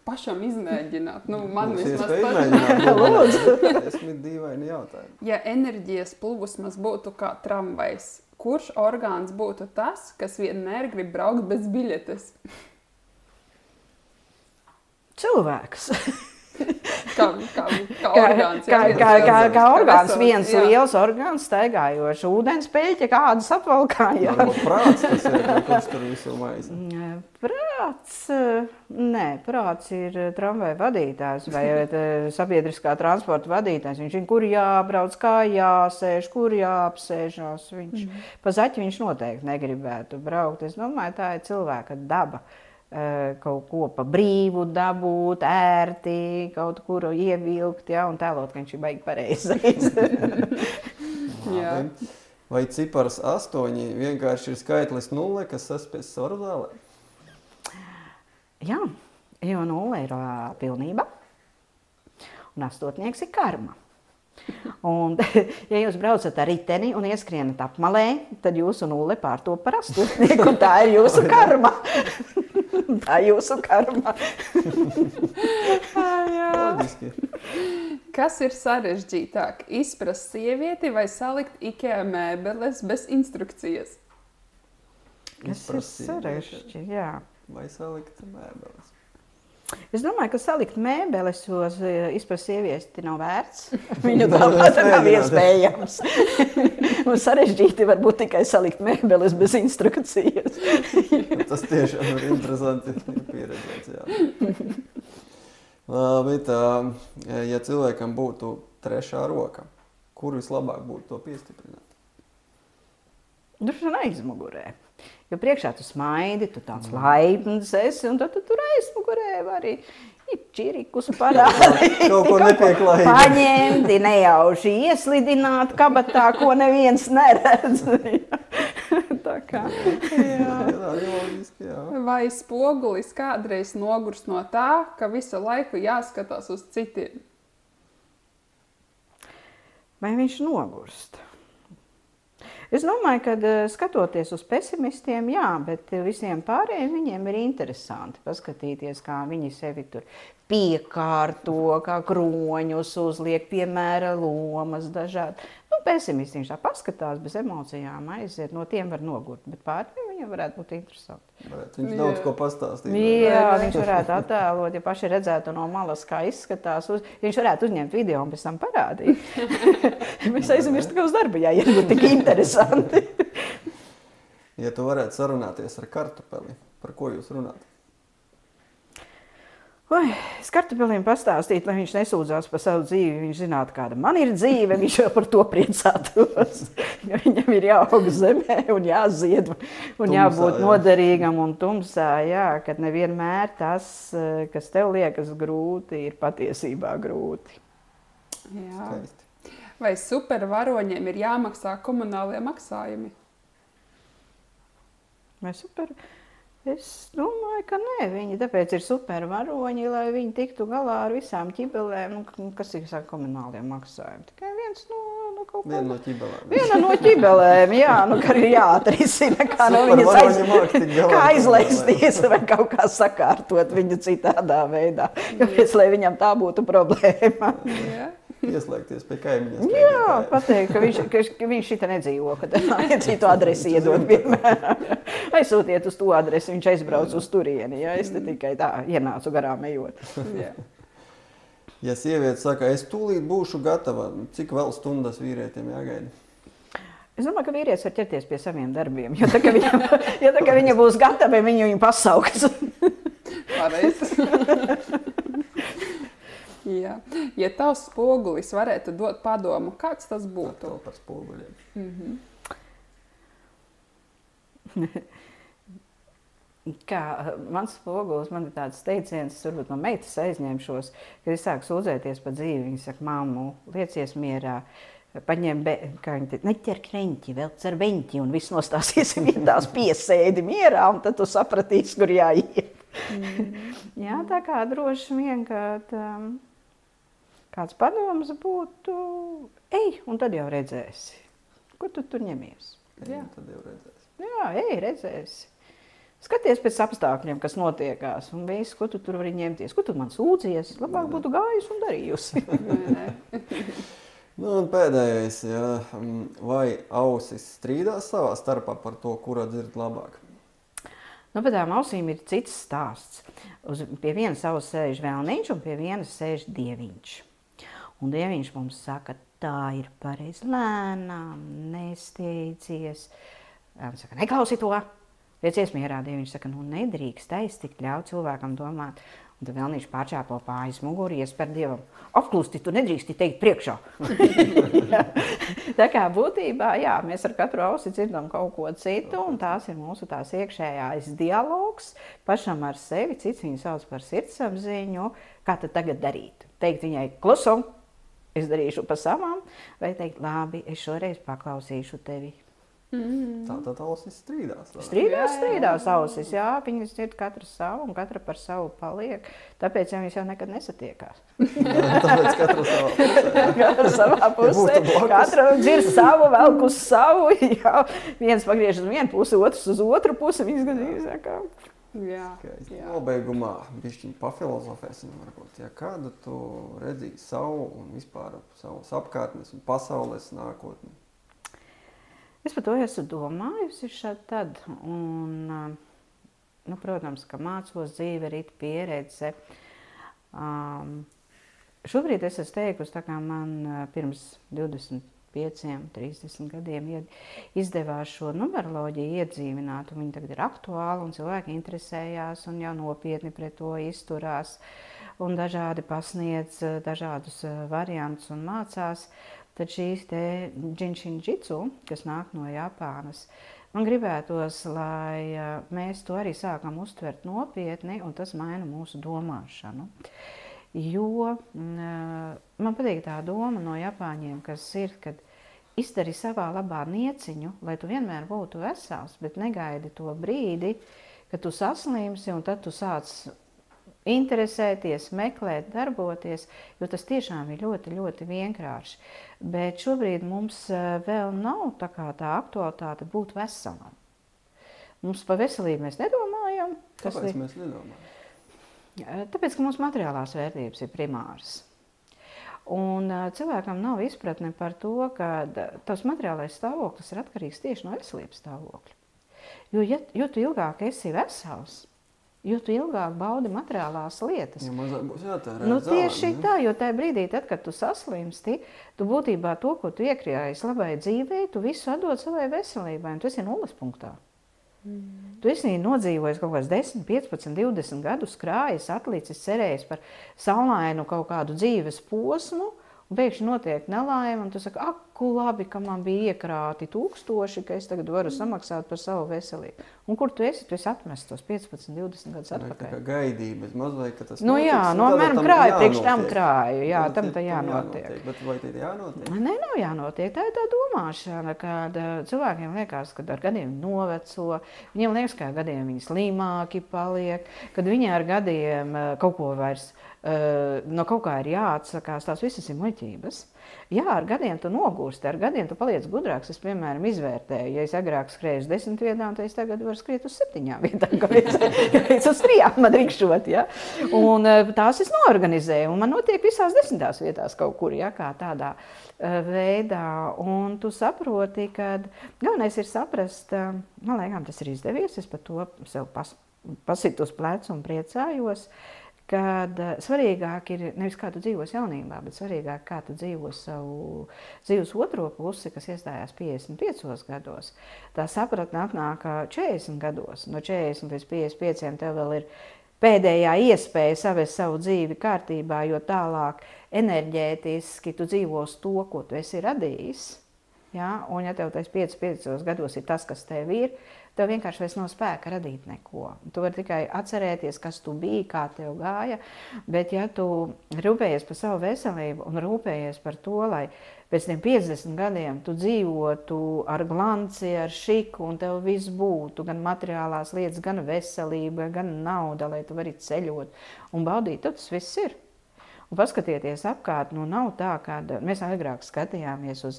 pašam izmēģināt. Nu, man vismaz pašam. Esmu dīvaini jautājumi. Ja enerģijas plūsmas būtu kā tramvajs, kurš orgāns būtu tas, kas vienmēr grib braukt bez biļetes? Cilvēks. Kā orgāns. Kā orgāns, viens liels orgāns, staigājošs ūdenspeļķe, kādas apvalkājā. Varbūt prāts, tas ir, kurš tur visu maizi. Prāts, nē, prāts ir tramvaja vadītājs vai sabiedriskā transporta vadītājs. Viņš ir, kur jābrauc, kā jāsēž, kur jāapsēžās. Pa zaķi viņš noteikti negribētu braukt. Es domāju, tā ir cilvēka daba. Kaut ko pa brīvu dabūt, ērti, kaut kuru ievilkt, ja, un tēlot, ka viņš ir baigi pareizais. Vai cipars 8 vienkārši ir skaitlis 0, kas saspēs svaru zālē? Jā, jo 0 ir pilnība, un 8 ir karma. Un, ja jūs braucat ar riteni un ieskrienat apmalē, tad jūsu 0 pārtop par 8, un tā ir jūsu karma. Tā ir jūsu karma. Loģiski. Kas ir sarežģītāk? Izprast sievieti vai salikt IKEA mēbeles bez instrukcijas? Kas ir sarežģīti, jā. Vai salikt mēbeles? Es domāju, ka salikt mēbeles, jo izprast sievieti nav vērts. Viņu tāpat nav iespējams. Un sarežģīti var būt tikai salikt mēbeles bez instrukcijas. Tas tiešām ir interesanti pieredzēts, jā. Bet, ja cilvēkam būtu trešā roka, kur vislabāk būtu to piestiprināt? Droši vien aizmugurē. Jo priekšā tu smaidi, tu tāds laipns esi, un tad tu tur aizmugurē arī čirikus parādi. Kaut ko nepieklājīgi. Paņemti, nejauši ieslidināt kabatā, ko neviens neredz. Tā kā, jā. Loģiski, jā. Vai spogulis kādreiz nogurst no tā, ka visu laiku jāskatās uz citiem? Vai viņš nogurst? Es domāju, ka skatoties uz pesimistiem, jā, bet visiem pārējiem viņiem ir interesanti paskatīties, kā viņi sevi tur piekārto, kā kroņus uzliek, piemēra lomas dažādi. Nu, pesimisti viņš tā paskatās, bez emocijām aiziet, no tiem var nogurt, bet pārējiem viņam varētu būt interesanti. Viņš daudz ko pastāstīt. Jā, viņš varētu attēlot, ja paši redzētu no malas, kā izskatās. Viņš varētu uzņemt video un pēc tam parādīt. Mēs aizmirst, ka uz darbu jāiet, būtu tik interesanti. Ja tu varētu sarunāties ar kartupeli, par ko jūs runāt? Es kartupelim pastāstītu, lai viņš nesūdzās par savu dzīvi. Viņš zinātu, kāda man ir dzīve, viņš jau par to priecātos. Jo viņam ir jāaug zemē un jāzied un tumsā, jābūt noderīgam un tumsā. Jā, kad nevienmēr tas, kas tev liekas grūti, ir patiesībā grūti. Jā. Skaisti. Vai supervaroņiem ir jāmaksā komunālie maksājumi? Vai super? Es domāju, ka nē, viņi tāpēc ir supervaroņi, lai viņi tiktu galā ar visām ķibelēm, kas ir komunāliem maksājumi. Tikai viens no kaut kā. Viena no ķibelēm. Viena no ķibelēm, jā, ka ir jāatrisina, kā no viņas kā aizlaisties vai kaut kā sakārtot viņu citādā veidā, kāpēc, lai viņam tā būtu problēma. Jā. Ieslēgties pie kaimiņas. Jā, pateikt, ka viņš šita nedzīvo, ka citu adresi iedod vienmēr. Aizsūtiet uz to adresi, viņš aizbrauc uz turieni, ja es te tikai tā ienācu garām ejot. Jā. Ja sieviete saka, es tūlīt būšu gatava, cik vēl stundas vīrietim jāgaida? Es domāju, ka vīrietis var ķerties pie saviem darbiem, jo tā, ka viņa būs gatava, viņu pasauks. Pareizi. Jā. Ja tavs spogulis varētu dot padomu, kāds tas būtu? Tā par spoguļiem. Kā mans spogulis, man ir tāds teiciens, es varbūt no meitas aizņemšos, kad es sāku sūdzēties par dzīvi. Viņa saka, māmu, liecies mierā, paņem, kā viņa te, neķer kreņķi, vēl cer beņķi un viss nostāsies vietās, piesēdi mierā un tad tu sapratīsi, kur jāiet. Jā, tā kā droši vien, kad kāds padoms būtu, ej, un tad jau redzēsi. Ko tu tur ņemies? Jā, tad jau redzēsi. Jā, ej, redzēsi. Skaties pēc apstākļiem, kas notiekās, un viss, ko tu tur vari ņemties. Ko tu man sūdzies? Labāk būtu gājusi un darījusi. Nu, un pēdējais, jā, vai ausis strīdās savā starpā par to, kura dzird labāk? Nu, par tām ausīm ir cits stāsts. Pie vienas auss sēž vēlniņš un pie vienas sēž dieviņš. Un dieviņš mums saka, tā ir pareizi, lēnām, nesteidzies. Viņš saka, neklausī to, liecies mierā. Dieviņš saka, nu nedrīkst aiztikt, ļaut cilvēkam domāt. Un tad vēlniņš pārčāpo pāris muguri, iesper dievam, apklusti, tu nedrīksti teikt priekšā. Tā kā būtībā, jā, mēs ar katru ausi dzirdam kaut ko citu, un tās ir mūsu tās iekšējais dialogs pašam ar sevi, cits viņu sauc par sirdsapziņu, kā tad tagad darīt. Teikt viņai, klusu, es darīšu pa savām, vai teikt, labi, es šoreiz paklausīšu tevi. Tātad ausis strīdās. Strīdās ausis, jā, viņas dzird katra savu un katra par savu paliek, tāpēc jau viņas jau nekad nesatiekās. Tāpēc katra savā pusē. Katra savā pusē, katra dzird savu, velk uz savu, jā, viens pagriež uz vienu pusi, otrs uz otru pusi, viņas gadījumā saka. Jā. Nobeigumā bišķiņ pafilozofēsim varbūt, ja kādu tu redzīji savu un vispār savas apkārtnes un pasaules nākotni? Es par to esmu domājusi šad tad, un, nu, protams, ka mācos dzīve, rīt pieredze. Šobrīd es esmu teikusi, tā kā man pirms 25-30 gadiem izdevās šo numeroloģiju iedzīvināt, un viņi tagad ir aktuāli, un cilvēki interesējās, un jau nopietni pret to izturās, un dažādi pasniedz dažādus variantus un mācās. Tad šīs te džinshin jitsu, kas nāk no Japānas, man gribētos, lai mēs to arī sākam uztvert nopietni, un tas maina mūsu domāšanu. Jo man patīk tā doma no Japāņiem, kas ir, kad izdari savā labā nieciņu, lai tu vienmēr būtu vesels, bet negaidi to brīdi, kad tu saslimsi un tad tu sāc interesēties, meklēt, darboties, jo tas tiešām ir ļoti, ļoti vienkārši. Bet šobrīd mums vēl nav tā aktualitāte būt veselam. Mums par veselību mēs nedomājam. Kāpēc mēs nedomājam? Tāpēc, ka mums materiālās vērtības ir primāras. Un cilvēkam nav izpratne par to, ka tavs materiālais stāvoklis ir atkarīgs tieši no veselības stāvokļa. Jo tu ilgāk esi vesels, jo tu ilgāk baudi materiālās lietas. Jo mazāk būs jātērē tieši tā, jo tajā brīdī, tad, kad tu saslimsti, tu būtībā to, ko tu iekrājies labai dzīvei, tu visu atdod savai veselībai, un tu esi nulles punktā. Tu esi nodzīvojis kaut kāds 10, 15, 20 gadus, krājis, atlicis, cerējis par saulainu kaut kādu dzīves posmu, un pēkšņi notiek nelaime, un tu saki, ak, labi, ka man bija iekrāti 1000, ka es tagad varu samaksāt par savu veselību. Un kur tu esi? Tu esi atmests tos 15, 20 gadus atpakaļ. Tā kā gaidība, bez mazliet, ka tas notiks. Jā, apmēram krāju, priekš tam krāju. Jā, tam tā jānotiek. Bet vai tā jānotiek? Nē, nav jānotiek. Tā ir tā domāšana, kad cilvēkiem liekas, kad ar gadiem noveco, viņiem liekas, ka ar gadiem viņi slimāki paliek, kad viņi ar gadiem kaut ko vairs no kaut kā ir jāatsakās, tās visas ir muļķības. Jā, ar gadiem tu nogūsti, ar gadiem tu paliec gudrāks. Es, piemēram, izvērtēju, ja es agrāk skrēju uz 10 vietām, tad es tagad varu skriet uz 7 vietām, kāpēc uz 3 man rikšot, ja? Un tās es noorganizēju, un man notiek visās 10 vietās kaut kur, ja, kā tādā veidā. Un tu saproti, ka galvenais ir saprast, man liekas, tas ir izdevies, es par to sev pasitu uz plecu un priecājos, kad svarīgāk ir nevis kā tu dzīvos jaunībā, bet svarīgāk kā tu dzīvos savu dzīves otro pusi, kas iestājās 55 gados. Tā sapratne nāk 40 gados. No 40 līdz 55 tev vēl ir pēdējā iespēja savest savu dzīvi kārtībā, jo tālāk enerģētiski tu dzīvos to, ko tu esi radījis. Ja? Un ja tev tais 55 gados ir tas, kas tev ir, tev vienkārši vairs nav spēka radīt neko. Tu vari tikai atcerēties, kas tu biji, kā tev gāja, bet ja tu rūpējies par savu veselību un rūpējies par to, lai pēc tiem 50 gadiem tu dzīvotu ar glanci, ar šiku un tev viss būtu, gan materiālās lietas, gan veselība, gan nauda, lai tu vari ceļot un baudīt, tad tas viss ir. Un paskatieties apkārt, nav tā, ka mēs agrāk skatījāmies uz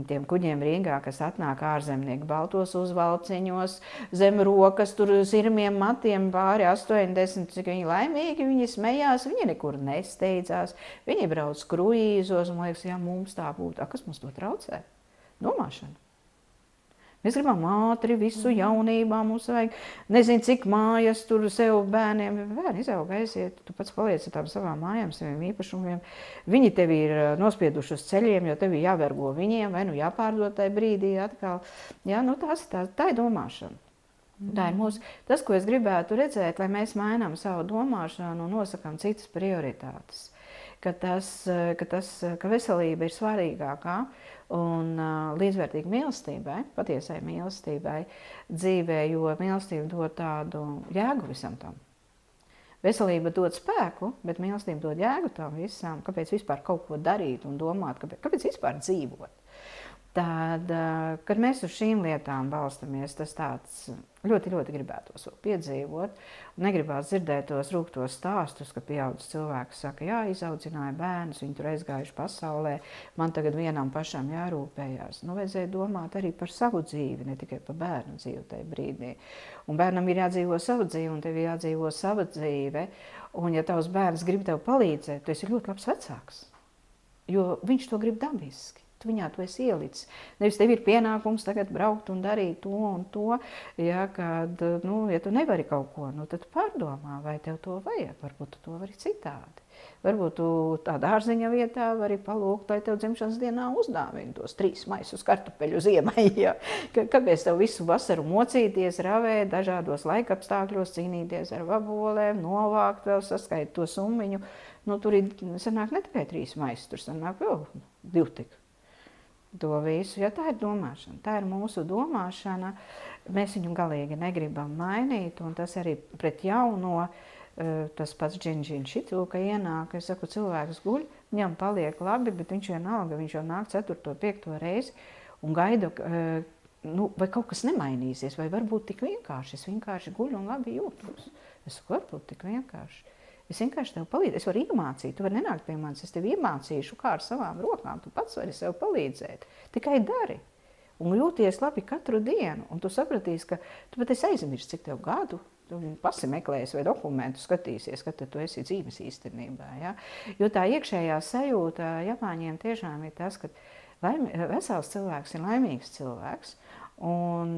tiem kuģiem Rīgā, kas atnāk ārzemnieki baltos uzvalciņos, zem rokas, tur sirmiem matiem pāri 80, cik viņi laimīgi, viņi smējās, viņi nekur nesteidzās, viņi brauc kruīzos, un liekas, ja mums tā būtu, kas mums to traucē? Domāšana. Mēs gribam ātri, visu jaunībā, mums vajag, nezinu, cik mājas tur sev bērniem. Bērni izaug, aiziet, tu pats paliec ar tām savām mājām, saviem īpašumiem. Viņi tevi ir nospieduši uz ceļiem, jo tevi jāvergo viņiem, vai jāpārdod tajā brīdī atkal. Jā, tā ir domāšana. Tā ir mūsu, tas, ko es gribētu redzēt, lai mēs mainām savu domāšanu un nosakām citas prioritātes. Ka veselība ir svarīgākā un līdzvērtīga mīlestībai, patiesai mīlestībai dzīvē, jo mīlestība dod tādu jēgu visam tam. Veselība dod spēku, bet mīlestība dod jēgu tam visam. Kāpēc vispār kaut ko darīt un domāt, kāpēc vispār dzīvot? Tad, kad mēs uz šīm lietām balstamies, tas tāds ļoti, ļoti gribētos vēl piedzīvot. Un negribās dzirdēt tos rūgtos stāstus, ka pieaudzis cilvēks saka, jā, izaudzināja bērnus, viņi tur aizgājuši pasaulē, man tagad vienam pašam jārūpējās. Vajadzēja domāt arī par savu dzīvi, ne tikai par bērnu dzīvi tajā brīdī. Un bērnam ir jādzīvo savu dzīvi, un tev ir jādzīvo sava dzīve. Un ja tavs bērns grib tev palīdzēt, tu esi ļoti labs vecāks, jo viņš to grib dabiski. Viņā to esi ielicis. Nevis tev ir pienākums tagad braukt un darīt to un to, ja, kad, ja tu nevari kaut ko, tad pārdomā, vai tev to vajag, varbūt tu to vari citādi. Varbūt tu tādā ārziņa vietā vari palūgt, lai tev dzimšanas dienā uzdāvina tos 3 maisus kartupeļu ziemai, ja. Kāpēc tev visu vasaru mocīties, ravēt, dažādos laikapstākļos, cīnīties ar vabolēm, novākt vēl, saskaitīt to summiņu. Tur ir, sanāk ne tikai 3 maisus, tur sanāk vēl 2 tik. To visu, ja tā ir domāšana, tā ir mūsu domāšana, mēs viņu galīgi negribam mainīt, un tas arī pret jauno, tas pats džinžīns šitūka ienāk, es saku, cilvēks guļ, viņam paliek labi, bet viņš vienalga, viņš jau nāk 4. 5. reizi un gaida, vai kaut kas nemainīsies, vai varbūt tik vienkārši. Es vienkārši guļu un labi jūtos. Es saku, varbūt tik vienkārši. Es vienkārši tev palīdzu. Es varu iemācīt, tu vari nenākt pie manis, es tev iemācīšu kā ar savām rokām. Tu pats vari sev palīdzēt. Tikai dari. Un jūties labi katru dienu. Un tu sapratīsi, ka tu pat esi aizmirsis, cik tev gadu. Tu pasimeklēsi vai dokumentu skatīsies, ka tu esi dzīves īstenībā. Ja? Jo tā iekšējā sajūta Japāņiem tiešām ir tas, ka vesels cilvēks ir laimīgs cilvēks. Un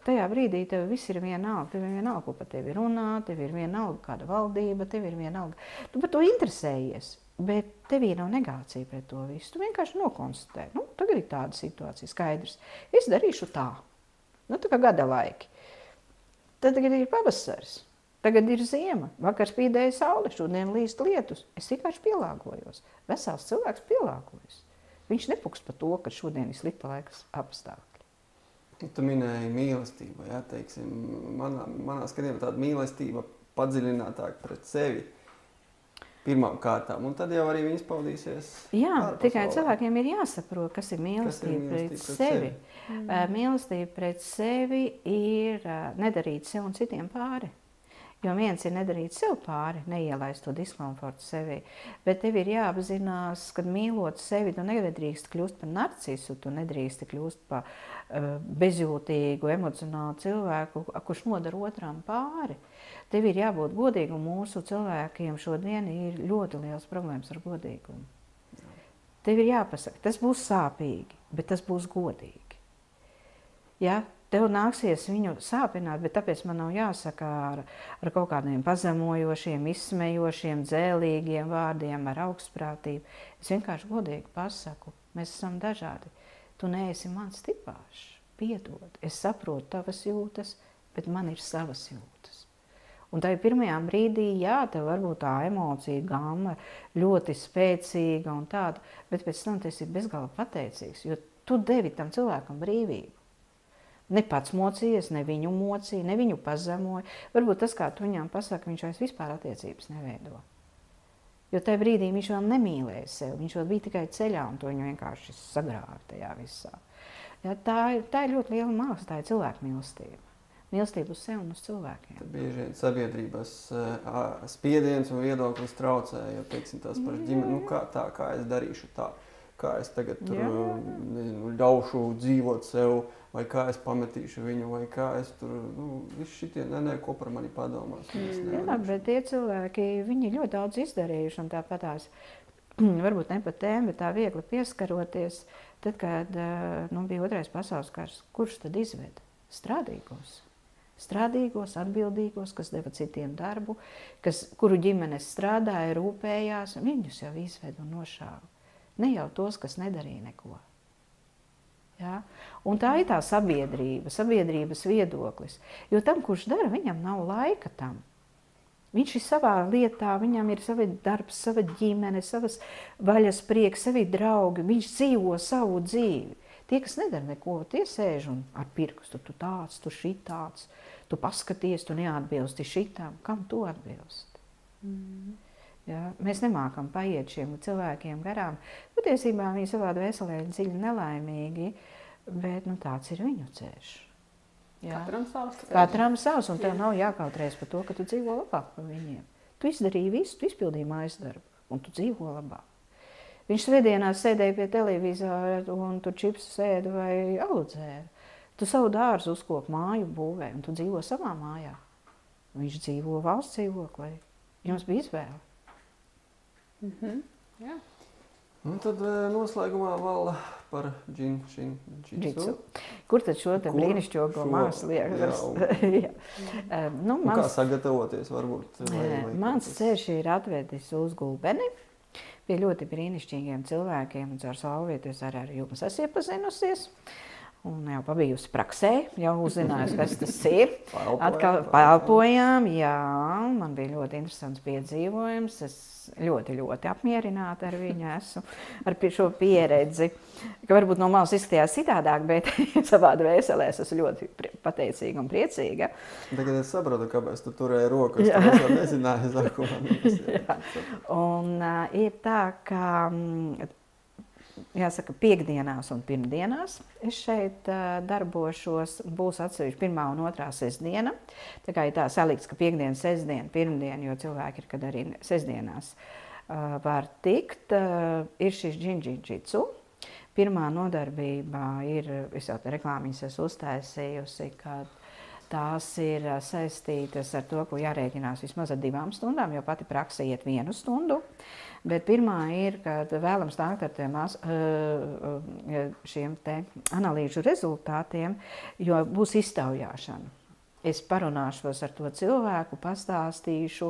tajā brīdī tev viss ir vienalga. Tev ir vienalga, ko par tevi runā, tev ir vienalga kāda valdība, tev ir vienalga. Tu par to interesējies, bet tevī nav negācija pret to visu. Tu vienkārši nokonstatē. Nu, tagad ir tāda situācija, skaidrs. Es darīšu tā. Nu, tā kā gada laiki. Tad tagad ir pavasaris. Tagad ir ziema. Vakar spīdēja saule, šodien līst lietus. Es vienkārši pielāgojos. Vesels cilvēks pielāgojas. Viņš nepuks par to, ka šodien ir slikta laikas apstākļi. Tu minēji mīlestību, ja, teiksim, manā skatījumā tāda mīlestība padziļinātāk pret sevi pirmām kārtām, un tad jau arī viņi izpaudīsies. Jā, tikai cilvēkiem ir jāsaprot, kas ir mīlestība pret sevi. Mīlestība pret sevi ir nedarīt sev un citiem pāri. Jo viens ir nedarīt sev pāri, neielaist to diskomfortu sevī, bet tev ir jāapzinās, kad mīlot sevi, tu nedrīkst kļūst par narcisu, tu nedrīkst kļūst par bezjūtīgu, emocionālu cilvēku, kurš nodara otram pāri. Tev ir jābūt godīgam, mūsu cilvēkiem šodien ir ļoti liels problēmas ar godīgumu. Tev ir jāpasaka, tas būs sāpīgi, bet tas būs godīgi. Ja? Tev nāksies viņu sāpināt, bet tāpēc man nav jāsaka ar kaut kādiem pazemojošiem, izsmejošiem, dzēlīgiem vārdiem, ar augstprātību. Es vienkārši godīgi pasaku, mēs esam dažādi. Tu neesi mans tipāžs, piedod. Es saprotu tavas jūtas, bet man ir savas jūtas. Un tajā pirmajā brīdī, jā, tev varbūt tā emocija, gamma ļoti spēcīga un tāda, bet pēc tam tas ir bezgalīgi pateicīgs, jo tu devi tam cilvēkam brīvību. Ne pats mocījies, ne viņu mocīja, ne viņu pazemoja. Varbūt tas, kā tu viņām pasaka, viņš vairs vispār attiecības neveido. Jo tajā brīdī viņš vēl nemīlēja sevi, viņš vēl bija tikai ceļā un to viņu vienkārši sagrāva tajā visā. Ja, tā ir ļoti liela māksla, tā ir cilvēku mīlestība. Mīlestība uz sevi un uz cilvēkiem. Tad bieži vien sabiedrības spiediens un viedoklis traucē, jo teiksim tās pašas ģimene, nu kā es darīšu tā. Kā es tagad tur, ļaušu dzīvot sev, vai kā es pametīšu viņu, vai kā es tur, visi šitie, ko par mani padomās. Jā, bet tie cilvēki, viņi ļoti daudz izdarījuši, un tāpatās, varbūt ne pat tēm, bet tā viegli pieskaroties, tad, kad bija Otrais pasaules kars, kurš tad izveda? Strādīgos. Strādīgos, atbildīgos, kas deva citiem darbu, kuru ģimenes strādāja, rūpējās, viņus jau izveda un nošāva. Ne jau tos, kas nedarīja neko. Ja? Un tā ir tā sabiedrība, sabiedrības viedoklis. Jo tam, kurš dara, viņam nav laika tam. Viņš ir savā lietā, viņam ir savi darbs, sava ģimene, savas vaļas prieks, savi draugi. Viņš dzīvo savu dzīvi. Tie, kas nedara neko, tie sēž un ar pirkstu, tu tāds, tu šitāds, tu paskaties, tu neatbilsti šitām. Kam tu atbilsti? Ja, mēs nemākam paiet šiem cilvēkiem garām. Patiesībā viņi savā dvēselē ir dziļi nelaimīgi, bet tāds ir viņu ceļš. Ja. Katram savs ceļš. Katram savs, un tev nav jākautrēs par to, ka tu dzīvo labāk par viņiem. Tu izdarīji visu, tu izpildīji mājas darbu, un tu dzīvo labāk. Viņš svētdienās sēdēja pie televizora, un tu čipsu sēdi vai aludzēri. Tu savu dārzu uzkop māju būvē, un tu dzīvo savā mājā. Viņš dzīvo valsts dzīvoklī. Jums bija izvēle. Jā. Un tad noslēgumā vēl par džinšitsu. Kur tad šo te brīnišķīgo mākslu liekas? Kā sagatavoties varbūt? Mans ceļš ir atvedis uz Gulbeni pie ļoti brīnišķīgiem cilvēkiem, un caur Salvietu es arī ar jums esmu iepazinusies. Un jau pabijusi praksē, jau uzzinājusi, kas tas ir. Atkal pelpojām, jā, man bija ļoti interesants piedzīvojums. Es ļoti apmierināta ar viņu esmu, ar šo pieredzi. Ka varbūt no malas izskatījās citādāk, bet savā dvēselē es esmu ļoti pateicīga un priecīga. Tagad es saprotu, kāpēc tu turēji rokas, tu vēl nezināji sākumā. Un ir tā, ka jāsaka, piekdienās un pirmdienās es šeit darbošos. Būs atsevišķi 1. un 2. sestdiena. Tā kā ir tā salikts, ka piekdiena, sestdiena, pirmdiena, jo cilvēki ir, kad arī sestdienās var tikt. Ir šis džinģiģicu. Pirmā nodarbība ir, es jau reklāmiņas esmu uztaisījusi, kad tās ir saistītas ar to, ko jārēķinās vismaz ar 2 stundām, jo pati praksa iet 1 stundu. Bet pirmā ir, kad vēlams nākt ar šiem te analīžu rezultātiem, jo būs iztaujāšana. Es parunāšos ar to cilvēku, pastāstīšu,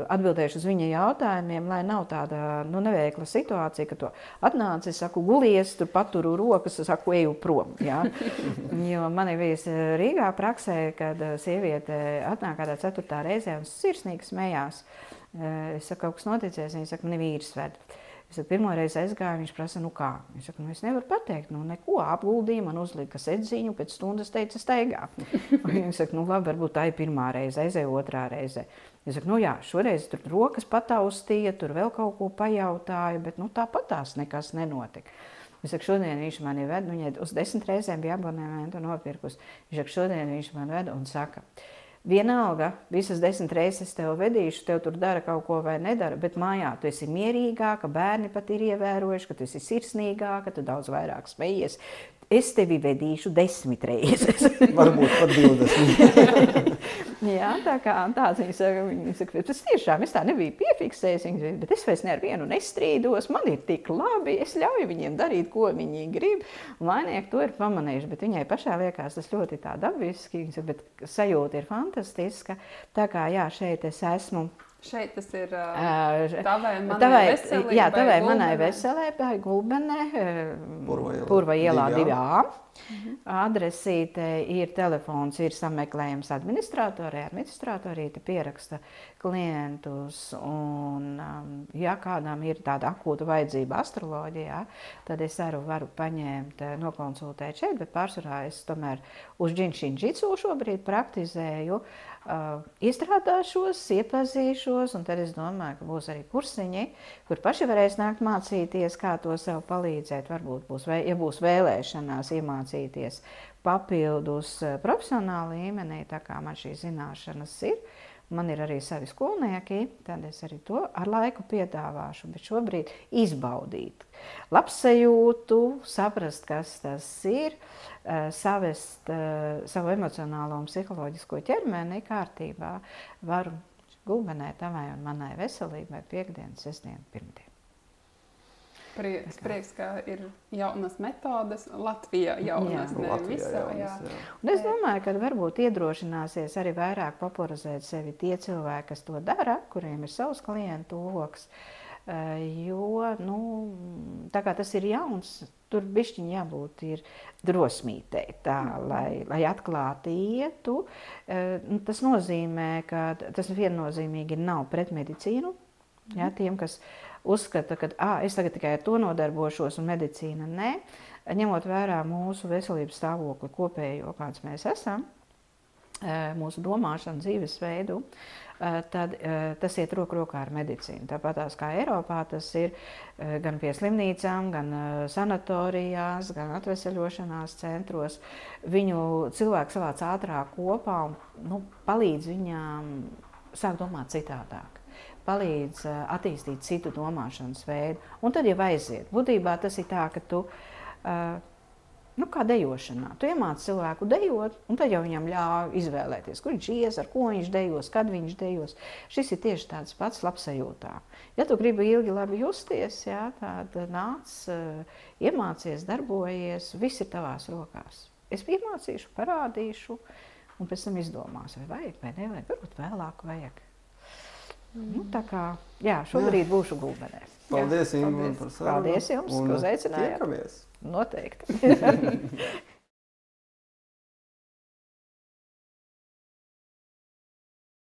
atbildēšu uz viņa jautājumiem, lai nav tāda neveikla situācija, ka to atnāc, es saku, gulies, tur paturu rokas, es saku, eju prom. Ja? Jo man ir bijis Rīgā praksē, kad sieviete atnāk kādā 4. reizē un sirsnīgi smējās. Es saku, kaut kas noticies, viņa saka, ne vīrs ved. Es saku, pirmo reizi aizgāju, viņš prasa, kā? Es saku, es nevaru pateikt, neko, apguldīju, man uzlika sedziņu, pēc stundas teica staigā. Viņa saka, labi, varbūt tā ir pirmā reize, aizēju 2. reize. Es saku, jā, šoreiz tur rokas pataustīja, tur vēl kaut ko pajautāja, bet tāpatās nekas nenotika. Es saku, šodien viņš mani ved, viņai uz 10 reizēm bija abonementu nopirkus. Viņš saka, šodien viņš man ved un saka, vienalga, visas 10 reizes tev vedīšu, tev tur dara kaut ko vai nedara, bet mājā tu esi mierīgāka, bērni pat ir ievērojuši, ka tu esi sirsnīgāka, tu daudz vairāk smejies. Es tevi vedīšu 10 reizes. Varbūt pat 20. Jā, tāds viņa saka, tas tiešām es tā nebiju piefiksējis, bet es vairs ne ar vienu nestrīdos, man ir tik labi, es ļauju viņiem darīt, ko viņi grib. Vainieki to ir pamanījuši, bet viņai pašā liekas tas ļoti tā dabiski, bet sajūta ir fantastiska. Tā kā jā, šeit es esmu. Šeit tas ir tavai manai veselībai. Jā, tavai manai veselībai, Gulbenē, Purva ielā 2A. Adresīte ir telefons, ir sameklējums administratorē, administratorīte pieraksta klientus, un ja kādām ir tāda akūta vajadzība astroloģijā, tad es arī varu paņemt, nokonsultēt šeit, bet pārsvarā es tomēr uz džinģiģicu šobrīd praktizēju, iestrādāšos, iepazīšos, un tad es domāju, ka būs arī kursiņi, kur paši varēs nākt mācīties, kā to sev palīdzēt. Varbūt būs, ja būs vēlēšanās iemācīties papildus profesionāla līmenī, tā kā man šīs zināšanas ir. Man ir arī savi skolnieki, tad es arī to ar laiku piedāvāšu, bet šobrīd izbaudīt labsajūtu, saprast, kas tas ir, savest savu emocionālo un psiholoģisko ķermeni kārtībā, varu Gulbenē tavai un manai veselībai piekdienu, sestdienu, pirmdienu. Prieks, ka ir jaunas metodes, Latvijā jaunas, ne visā. Un es domāju, ka varbūt iedrošināsies arī vairāk popularizēt sevi tie cilvēki, kas to dara, kuriem ir savs klientu loks. Jo, tā kā tas ir jauns, tur bišķiņ jābūt ir drosmītei tā, lai atklāti ietu. Tas nozīmē, ka tas viennozīmīgi nav pret medicīnu. Ja, tiem, kas uzskata, ka es tagad tikai ar to nodarbošos un medicīna nē, ņemot vērā mūsu veselības stāvokli kopējo, kāds mēs esam, mūsu domāšanu, dzīvesveidu, tad tas iet roku rokā ar medicīnu. Tāpatās kā Eiropā, tas ir gan pie slimnīcām, gan sanatorijās, gan atveseļošanās centros. Viņu cilvēki savāc ātrāk kopā un palīdz viņām sākt domāt citādāk. Palīdz attīstīt citu domāšanas veidu. Un tad jau aiziet. Būtībā tas ir tā, ka tu, kā dejošanā, tu iemāci cilvēku dejot, un tad jau viņam ļauj izvēlēties, kur viņš ies, ar ko viņš dejos, kad viņš dejos. Šis ir tieši tāds pats labsajūtā. Ja tu gribi ilgi labi justies, jā, tad nāc, iemācies, darbojies, viss ir tavās rokās. Es iemācīšu, parādīšu, un pēc tam izdomās, vai vajag, vai nevajag, varbūt vēlāk vajag. Tā kā, jā, šobrīd būšu Gulbenē. Paldies, Ingūna, par sarunu. Paldies jums, ka uzaicinājāt. Tiekamies. Noteikti.